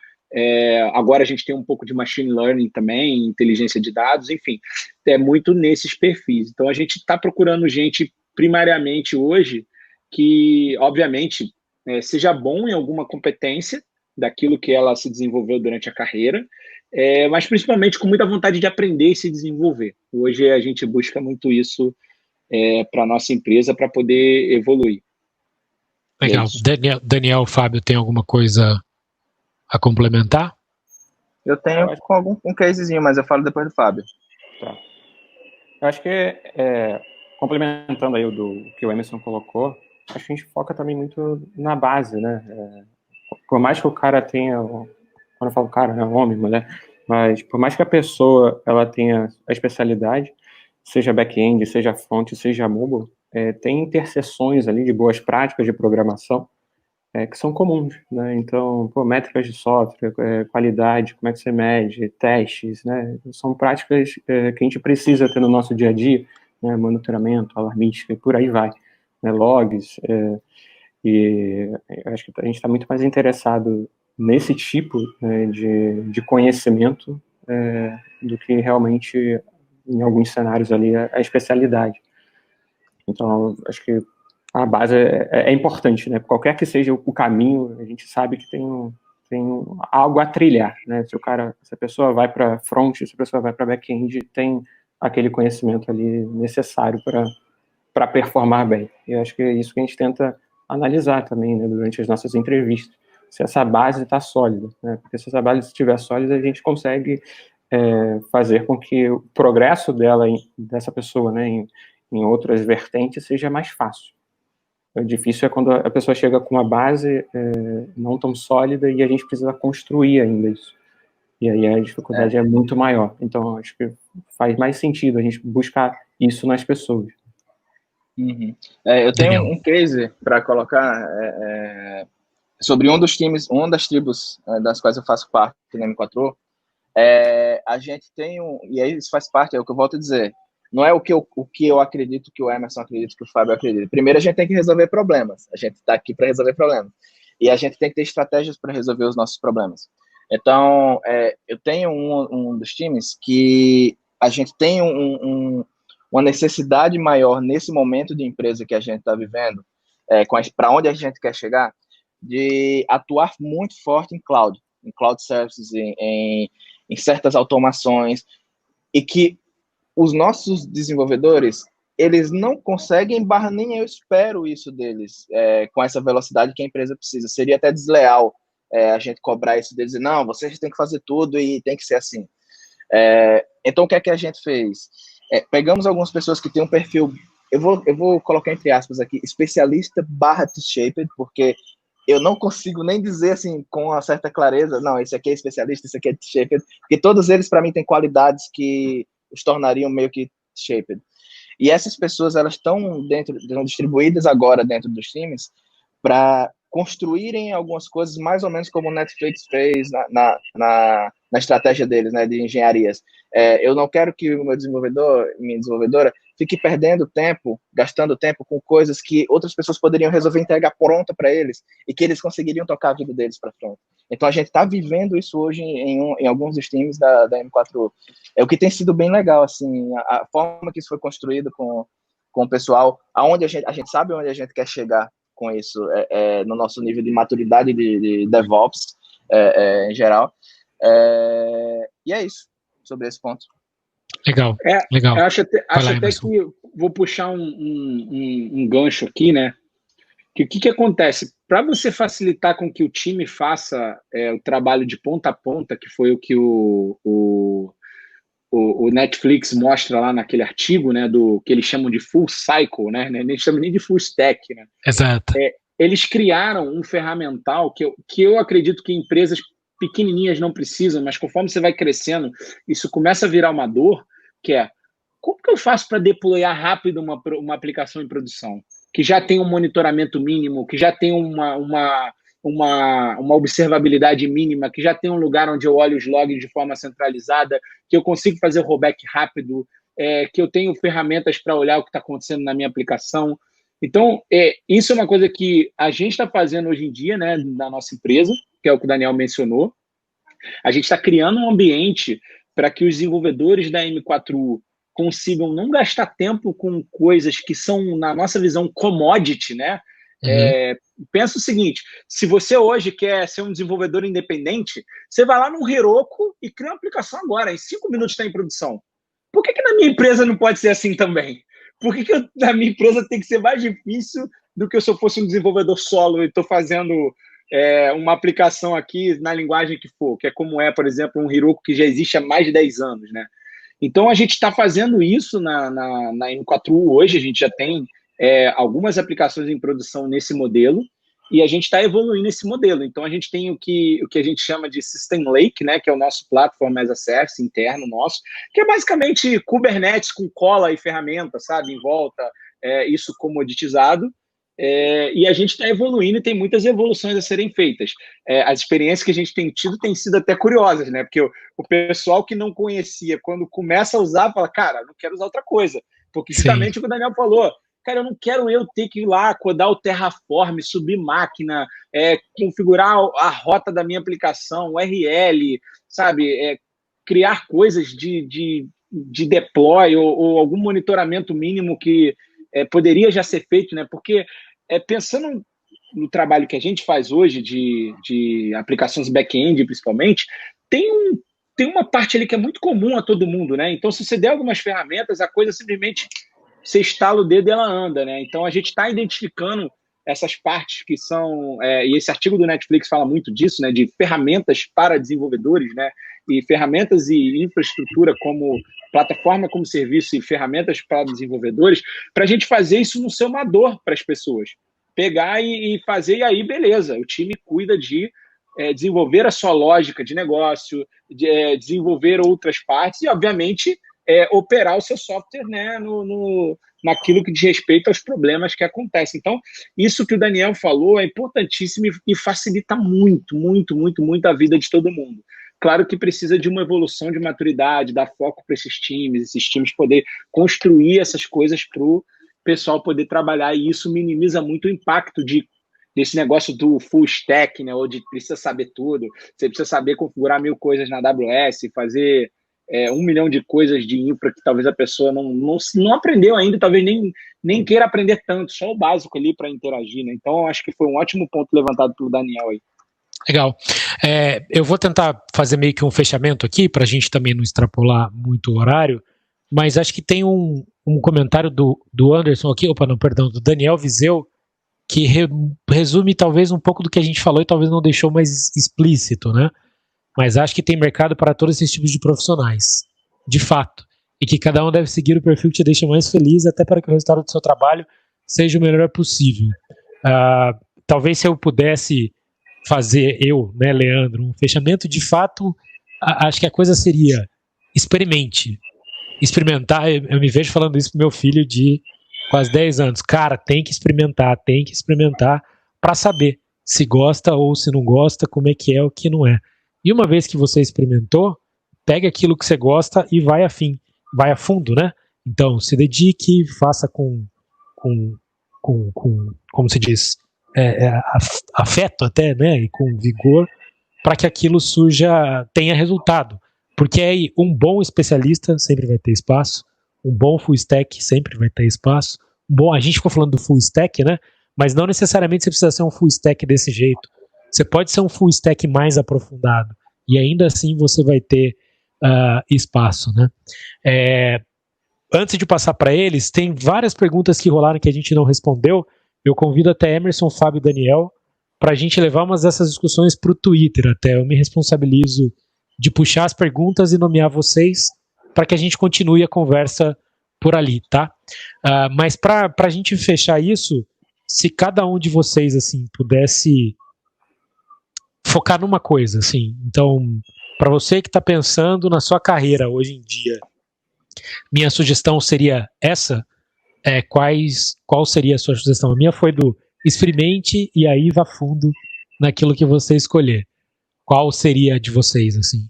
Agora a gente tem um pouco de machine learning também, inteligência de dados, enfim, é muito nesses perfis. Então a gente está procurando gente primariamente hoje que, obviamente, seja bom em alguma competência daquilo que ela se desenvolveu durante a carreira, mas principalmente com muita vontade de aprender e se desenvolver. Hoje a gente busca muito isso para a nossa empresa, para poder evoluir. Legal. Daniel, Fábio, tem alguma coisa a complementar? Eu tenho com um casezinho, mas eu falo depois do Fábio. Tá. Eu acho que, complementando aí do que o Emerson colocou, acho que a gente foca também muito na base, né? Por mais que o cara tenha, quando eu falo cara, né, homem, mulher, mas por mais que a pessoa ela tenha a especialidade, seja back-end, seja front, seja mobile, tem interseções ali de boas práticas de programação que são comuns, né? Então, métricas de software, qualidade, como é que você mede, testes, né? São práticas que a gente precisa ter no nosso dia a dia, né, monitoramento, alarmística e por aí vai, né, logs, e acho que a gente está muito mais interessado nesse tipo, né, de conhecimento do que realmente, em alguns cenários ali, a especialidade. Então, acho que a base é importante, né? Qualquer que seja o caminho, a gente sabe que tem algo a trilhar, né? Se a pessoa vai para front, se a pessoa vai para back-end, tem aquele conhecimento ali necessário para performar bem. E eu acho que é isso que a gente tenta analisar também, né, durante as nossas entrevistas, se essa base está sólida, né? Porque se essa base estiver sólida, a gente consegue fazer com que o progresso dessa pessoa, né, em outras vertentes seja mais fácil. O difícil é quando a pessoa chega com uma base não tão sólida e a gente precisa construir ainda isso. E aí a dificuldade é muito maior. Então, acho que faz mais sentido a gente buscar isso nas pessoas. Uhum. Eu tenho um case para colocar sobre um dos times, uma das tribos das quais eu faço parte na M4. A gente tem e aí isso faz parte, é o que eu volto a dizer. Não é o que eu acredito, que o Emerson acredita, que o Fábio acredita. Primeiro, a gente tem que resolver problemas. A gente está aqui para resolver problemas. E a gente tem que ter estratégias para resolver os nossos problemas. Então, eu tenho um dos times que a gente tem uma necessidade maior nesse momento de empresa que a gente está vivendo, para onde a gente quer chegar, de atuar muito forte em cloud services, em certas automações, e que os nossos desenvolvedores, eles não conseguem, nem eu espero isso deles, com essa velocidade que a empresa precisa. Seria até desleal a gente cobrar isso deles, não, vocês têm que fazer tudo e tem que ser assim. Então, o que é que a gente fez? Pegamos algumas pessoas que têm um perfil, eu vou colocar entre aspas aqui, especialista / T-shaped, porque eu não consigo nem dizer assim com uma certa clareza, não, esse aqui é especialista, esse aqui é T-shaped, porque todos eles, para mim, têm qualidades que os tornariam meio que T-shaped. E essas pessoas, elas estão distribuídas agora dentro dos times para construírem algumas coisas mais ou menos como o Netflix fez na estratégia deles, né, de engenharias. Eu não quero que o meu desenvolvedor, minha desenvolvedora, fique perdendo tempo, gastando tempo com coisas que outras pessoas poderiam resolver, entregar pronta para eles e que eles conseguiriam tocar a vida deles para frente. Então, a gente está vivendo isso hoje em alguns dos times da M4U. O que tem sido bem legal, assim, a forma que isso foi construído com o pessoal, aonde a gente sabe onde a gente quer chegar com isso, no nosso nível de maturidade de DevOps, em geral. E é isso, sobre esse ponto. Legal, legal. Eu acho até que vou puxar um gancho aqui, né? Que o que acontece? Para você facilitar com que o time faça o trabalho de ponta a ponta, que foi o que o Netflix mostra lá naquele artigo, né, do que eles chamam de full cycle, né, nem chamam nem de full stack, né? Exato. Eles criaram um ferramental que eu acredito que empresas pequenininhas não precisam, mas conforme você vai crescendo, isso começa a virar uma dor, que é, como que eu faço para deployar rápido uma aplicação em produção? Que já tem um monitoramento mínimo, que já tem uma observabilidade mínima, que já tem um lugar onde eu olho os logs de forma centralizada, que eu consigo fazer o rollback rápido, que eu tenho ferramentas para olhar o que está acontecendo na minha aplicação. Então, isso é uma coisa que a gente está fazendo hoje em dia, né, na nossa empresa, que é o que o Daniel mencionou. A gente está criando um ambiente para que os desenvolvedores da M4U consigam não gastar tempo com coisas que são, na nossa visão, commodity, né? Pensa o seguinte, se você hoje quer ser um desenvolvedor independente, você vai lá no Heroku e cria uma aplicação agora, em 5 minutos está em produção. Por que na minha empresa não pode ser assim também? Por que na minha empresa tem que ser mais difícil do que se eu fosse um desenvolvedor solo e estou fazendo uma aplicação aqui na linguagem que for, que é como por exemplo, um Heroku que já existe há mais de 10 anos, né? Então, a gente está fazendo isso na M4U hoje, a gente já tem algumas aplicações em produção nesse modelo, e a gente está evoluindo esse modelo. Então, a gente tem o que a gente chama de System Lake, né, que é o nosso Platform as a Service interno nosso, que é basicamente Kubernetes com cola e ferramenta, sabe, em volta, isso comoditizado. E a gente está evoluindo e tem muitas evoluções a serem feitas. As experiências que a gente tem tido têm sido até curiosas, né? Porque o pessoal que não conhecia, quando começa a usar, fala, cara, não quero usar outra coisa. Porque justamente o que o Daniel falou, cara, eu não quero ter que ir lá codar o Terraform, subir máquina, configurar a rota da minha aplicação, URL, sabe? Criar coisas de deploy ou algum monitoramento mínimo que poderia já ser feito, né? Porque pensando no trabalho que a gente faz hoje de aplicações back-end, principalmente, tem uma parte ali que é muito comum a todo mundo, né? Então, se você der algumas ferramentas, a coisa simplesmente você estala o dedo e ela anda, né? Então, a gente está identificando essas partes que são... e esse artigo do Netflix fala muito disso, né? De ferramentas para desenvolvedores, né? E ferramentas e infraestrutura como plataforma como serviço e ferramentas para desenvolvedores, para a gente fazer isso não ser uma dor para as pessoas. Pegar e fazer, e aí, beleza. O time cuida de desenvolver a sua lógica de negócio, desenvolver outras partes e, obviamente, operar o seu software, né, naquilo que diz respeito aos problemas que acontecem. Então, isso que o Daniel falou é importantíssimo e facilita muito, muito, muito, muito a vida de todo mundo. Claro que precisa de uma evolução de maturidade, dar foco para esses times poder construir essas coisas para o pessoal poder trabalhar, e isso minimiza muito o impacto desse negócio do full stack, né, ou de precisa saber tudo, você precisa saber configurar 1000 coisas na AWS, fazer 1 milhão de coisas de infra que talvez a pessoa não aprendeu ainda, talvez nem queira aprender tanto, só o básico ali para interagir, né? Então, acho que foi um ótimo ponto levantado pelo Daniel aí. Legal. Eu vou tentar fazer meio que um fechamento aqui, para a gente também não extrapolar muito o horário, mas acho que tem um comentário do Anderson aqui, do Daniel Viseu, que resume talvez um pouco do que a gente falou e talvez não deixou mais explícito, né? Mas acho que tem mercado para todos esses tipos de profissionais, de fato, e que cada um deve seguir o perfil que te deixa mais feliz, até para que o resultado do seu trabalho seja o melhor possível. Talvez se eu pudesse fazer, né, Leandro, um fechamento, de fato, acho que a coisa seria experimentar. Eu me vejo falando isso pro meu filho de quase 10 anos. Cara, tem que experimentar para saber se gosta ou se não gosta, como é que é, o que não é. E uma vez que você experimentou, pega aquilo que você gosta e vai a fundo, né? Então, se dedique, faça com como se diz, afeto até, né? E com vigor, para que aquilo tenha resultado. Porque aí um bom especialista sempre vai ter espaço, um bom full stack sempre vai ter espaço. A gente ficou falando do full stack, né? Mas não necessariamente você precisa ser um full stack desse jeito. Você pode ser um full stack mais aprofundado e ainda assim você vai ter espaço, né? Antes de passar para eles, tem várias perguntas que rolaram que a gente não respondeu. Eu convido até Emerson, Fábio e Daniel para a gente levar umas dessas discussões para o Twitter até. Eu me responsabilizo de puxar as perguntas e nomear vocês para que a gente continue a conversa por ali, tá? Mas para a gente fechar isso, se cada um de vocês assim pudesse focar numa coisa, assim. Então, para você que está pensando na sua carreira hoje em dia, minha sugestão seria essa. Qual seria a sua sugestão? A minha foi do experimente e aí vá fundo naquilo que você escolher. Qual seria a de vocês, assim?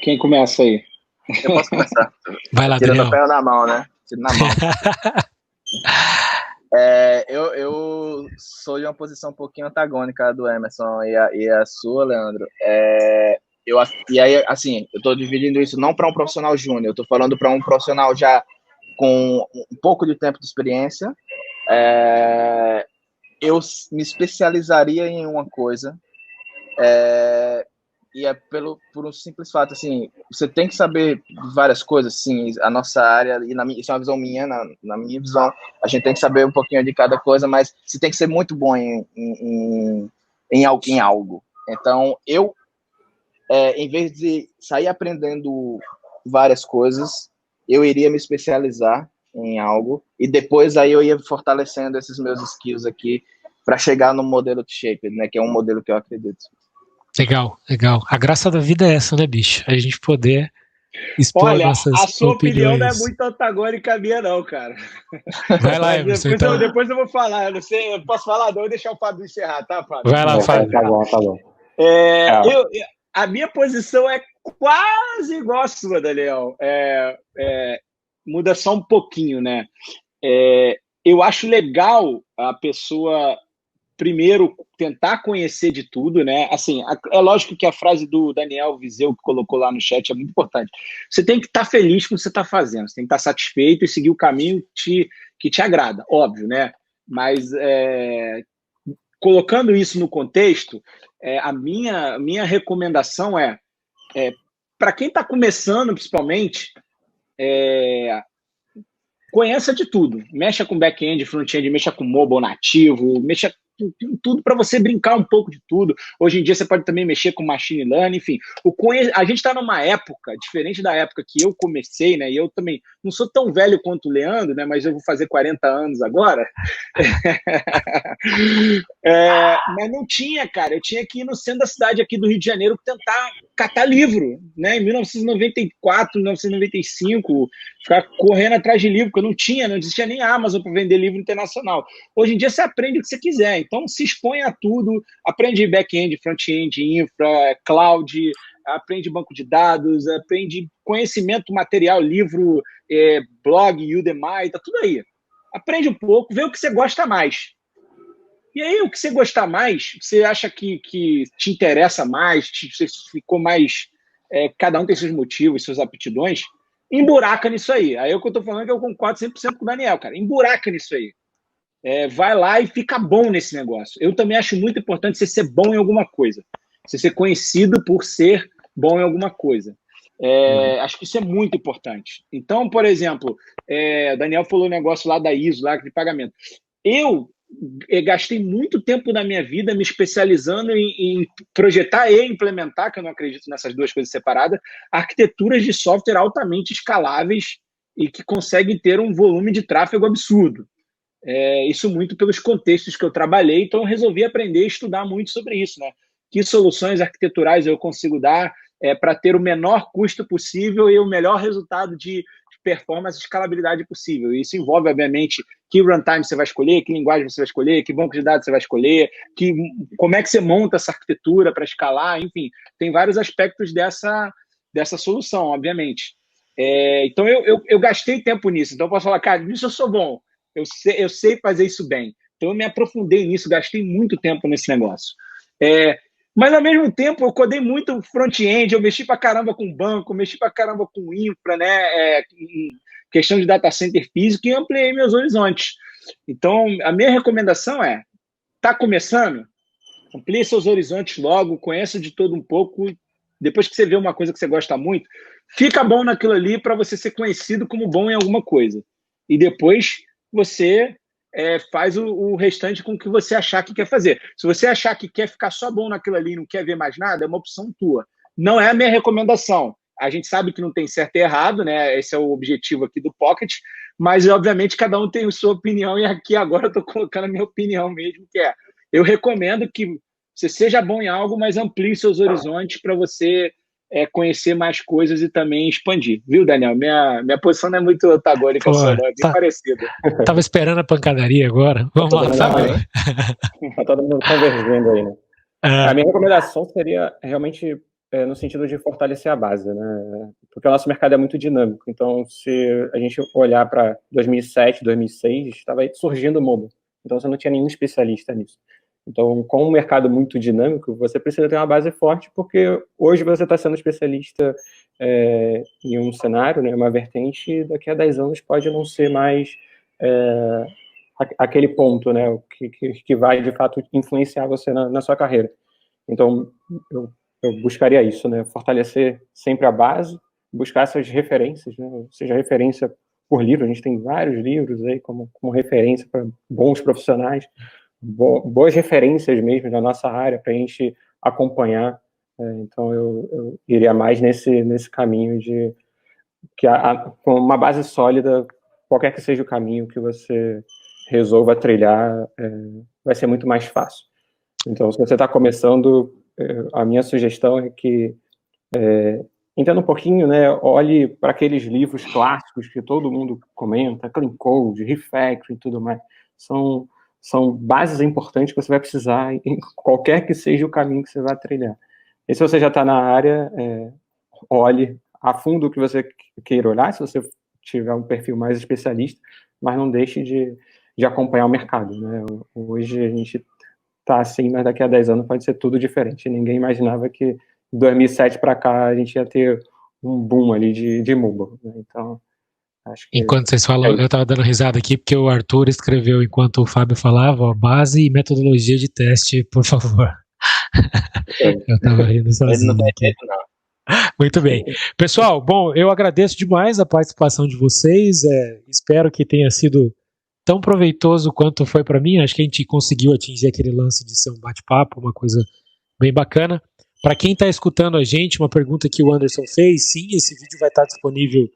Quem começa aí? Eu posso começar. Vai lá, Daniel. Tirando o pé na mão, né? Tirando na mão. Eu sou de uma posição um pouquinho antagônica do Emerson e a sua, Leandro. E aí, assim, eu estou dividindo isso não para um profissional júnior, eu estou falando para um profissional já com um pouco de tempo de experiência. Eu me especializaria em uma coisa, e por um simples fato, assim, você tem que saber várias coisas, sim, a nossa área, e isso é uma visão minha, na minha visão, a gente tem que saber um pouquinho de cada coisa, mas você tem que ser muito bom em algo. Então, em vez de sair aprendendo várias coisas, eu iria me especializar em algo, e depois aí eu ia fortalecendo esses meus skills aqui, para chegar no modelo T-Shaped, né, que é um modelo que eu acredito. Legal. A graça da vida é essa, né, bicho? A gente poder expor nossas opiniões. A sua opinião não é muito antagônica a minha, não, cara. Vai lá, Emerson, então. Depois eu vou falar, eu não sei, eu posso falar, não, vou deixar o Fábio encerrar, tá, Fábio? Vai lá, Fábio. Tá bom. A minha posição é quase igual a sua, Daniel. muda só um pouquinho, né? Eu acho legal a pessoa primeiro tentar conhecer de tudo, né? Assim, é lógico que a frase do Daniel Viseu que colocou lá no chat é muito importante. Você tem que estar feliz com o que você está fazendo, você tem que estar satisfeito e seguir o caminho que te agrada, óbvio, né? Mas colocando isso no contexto, a minha recomendação para quem está começando, principalmente, conheça de tudo. Mexa com back-end, front-end, mexa com mobile nativo, mexa com tudo para você brincar um pouco de tudo. Hoje em dia você pode também mexer com machine learning, enfim. A gente está numa época, diferente da época que eu comecei, né? E eu também não sou tão velho quanto o Leandro, né? Mas eu vou fazer 40 anos agora. Mas não tinha, cara. Eu tinha que ir no centro da cidade aqui do Rio de Janeiro tentar catar livro, né? Em 1994, 1995, ficar correndo atrás de livro, porque não existia nem Amazon para vender livro internacional. Hoje em dia você aprende o que você quiser, então se expõe a tudo, aprende back-end, front-end, infra, cloud, aprende banco de dados, aprende conhecimento material, livro, blog, Udemy, tá tudo aí. Aprende um pouco, vê o que você gosta mais. E aí, o que você gostar mais, você acha que te interessa mais, você ficou mais... cada um tem seus motivos, suas aptidões, emburaca nisso aí. Aí é o que eu tô falando, que eu concordo 100% com o Daniel, cara. Emburaca nisso aí. Vai lá e fica bom nesse negócio. Eu também acho muito importante você ser bom em alguma coisa. Você ser conhecido por ser bom em alguma coisa. Acho que isso é muito importante. Então, por exemplo, o Daniel falou o negócio lá da ISO, lá de pagamento. Eu gastei muito tempo da minha vida me especializando em projetar e implementar, que eu não acredito nessas duas coisas separadas, arquiteturas de software altamente escaláveis e que conseguem ter um volume de tráfego absurdo. Isso muito pelos contextos que eu trabalhei, então eu resolvi aprender e estudar muito sobre isso, né? Que soluções arquiteturais eu consigo dar para ter o menor custo possível e o melhor resultado de performance e escalabilidade possível. E isso envolve, obviamente, que runtime você vai escolher, que linguagem você vai escolher, que banco de dados você vai escolher, como é que você monta essa arquitetura para escalar, enfim, tem vários aspectos dessa solução, obviamente. Então, eu gastei tempo nisso, então eu posso falar, cara, nisso eu sou bom, eu sei fazer isso bem. Então, eu me aprofundei nisso, gastei muito tempo nesse negócio. Mas, ao mesmo tempo, eu codei muito front-end, eu mexi pra caramba com banco, mexi pra caramba com infra, né? Questão de data center físico, e ampliei meus horizontes. Então, a minha recomendação tá começando? Amplie seus horizontes logo, conheça de todo um pouco, depois que você vê uma coisa que você gosta muito, fica bom naquilo ali para você ser conhecido como bom em alguma coisa. E depois você faz o restante com o que você achar que quer fazer. Se você achar que quer ficar só bom naquilo ali e não quer ver mais nada, é uma opção tua. Não é a minha recomendação. A gente sabe que não tem certo e errado, né? Esse é o objetivo aqui do Pocket, mas, obviamente, cada um tem a sua opinião, e aqui agora eu estou colocando a minha opinião mesmo, que eu recomendo que você seja bom em algo, mas amplie seus horizontes para você conhecer mais coisas e também expandir. Viu, Daniel? Minha posição não é muito antagônica, só, não, é bem parecida. Tava esperando a pancadaria agora. Vamos lá, Fábio. Tá todo mundo convergendo aí, né? A minha recomendação seria realmente no sentido de fortalecer a base, né? Porque o nosso mercado é muito dinâmico. Então, se a gente olhar para 2007, 2006, estava surgindo o mobile. Então, você não tinha nenhum especialista nisso. Então, com um mercado muito dinâmico, você precisa ter uma base forte, porque hoje você está sendo especialista em um cenário, né, uma vertente, e daqui a 10 anos pode não ser mais aquele ponto, né, que vai, de fato, influenciar você na sua carreira. Então, eu buscaria isso, né, fortalecer sempre a base, buscar essas referências, né, seja referência por livro, a gente tem vários livros aí como referência para bons profissionais, boas referências mesmo da nossa área para a gente acompanhar. Então, eu iria mais nesse caminho de que com uma base sólida, qualquer que seja o caminho que você resolva trilhar, vai ser muito mais fácil. Então, se você está começando, a minha sugestão é que entenda um pouquinho, né, olhe para aqueles livros clássicos que todo mundo comenta, Clean Code, Refactoring e tudo mais. São bases importantes que você vai precisar em qualquer que seja o caminho que você vai trilhar. E se você já está na área, olhe a fundo o que você queira olhar. Se você tiver um perfil mais especialista, mas não deixe de acompanhar o mercado, né? Hoje a gente está assim, mas daqui a 10 anos pode ser tudo diferente. Ninguém imaginava que de 2007 para cá a gente ia ter um boom ali de mobile, né? Então, acho que... Enquanto vocês falam, eu estava dando risada aqui, porque o Arthur escreveu, enquanto o Fábio falava, ó, base e metodologia de teste, por favor. Eu estava rindo sozinho Ele não tem aqui. jeito, não. Muito bem. Pessoal, bom, eu agradeço demais a participação de vocês, espero que tenha sido tão proveitoso quanto foi para mim. Acho que a gente conseguiu atingir aquele lance de ser um bate-papo, uma coisa bem bacana. Para quem está escutando a gente, uma pergunta que o Anderson fez, sim, esse vídeo vai estar disponível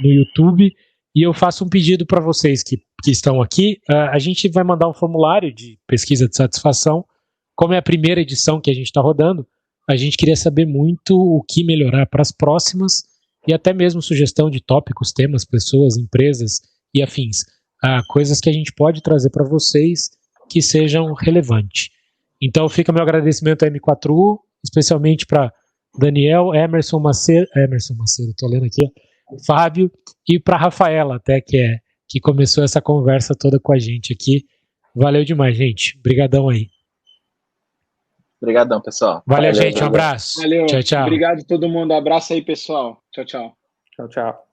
no YouTube, e eu faço um pedido para vocês que estão aqui. A gente vai mandar um formulário de pesquisa de satisfação. Como é a primeira edição que a gente está rodando, a gente queria saber muito o que melhorar para as próximas, e até mesmo sugestão de tópicos, temas, pessoas, empresas e afins. Coisas que a gente pode trazer para vocês que sejam relevantes. Então fica meu agradecimento à M4U, especialmente para Daniel, Emerson Macedo, estou lendo aqui, Fábio, e para Rafaela, até que começou essa conversa toda com a gente aqui. Valeu demais, gente. Obrigadão aí. Obrigadão, pessoal. Valeu, gente. Um abraço. Valeu. Tchau, tchau. Obrigado a todo mundo. Abraço aí, pessoal. Tchau, tchau. Tchau, tchau.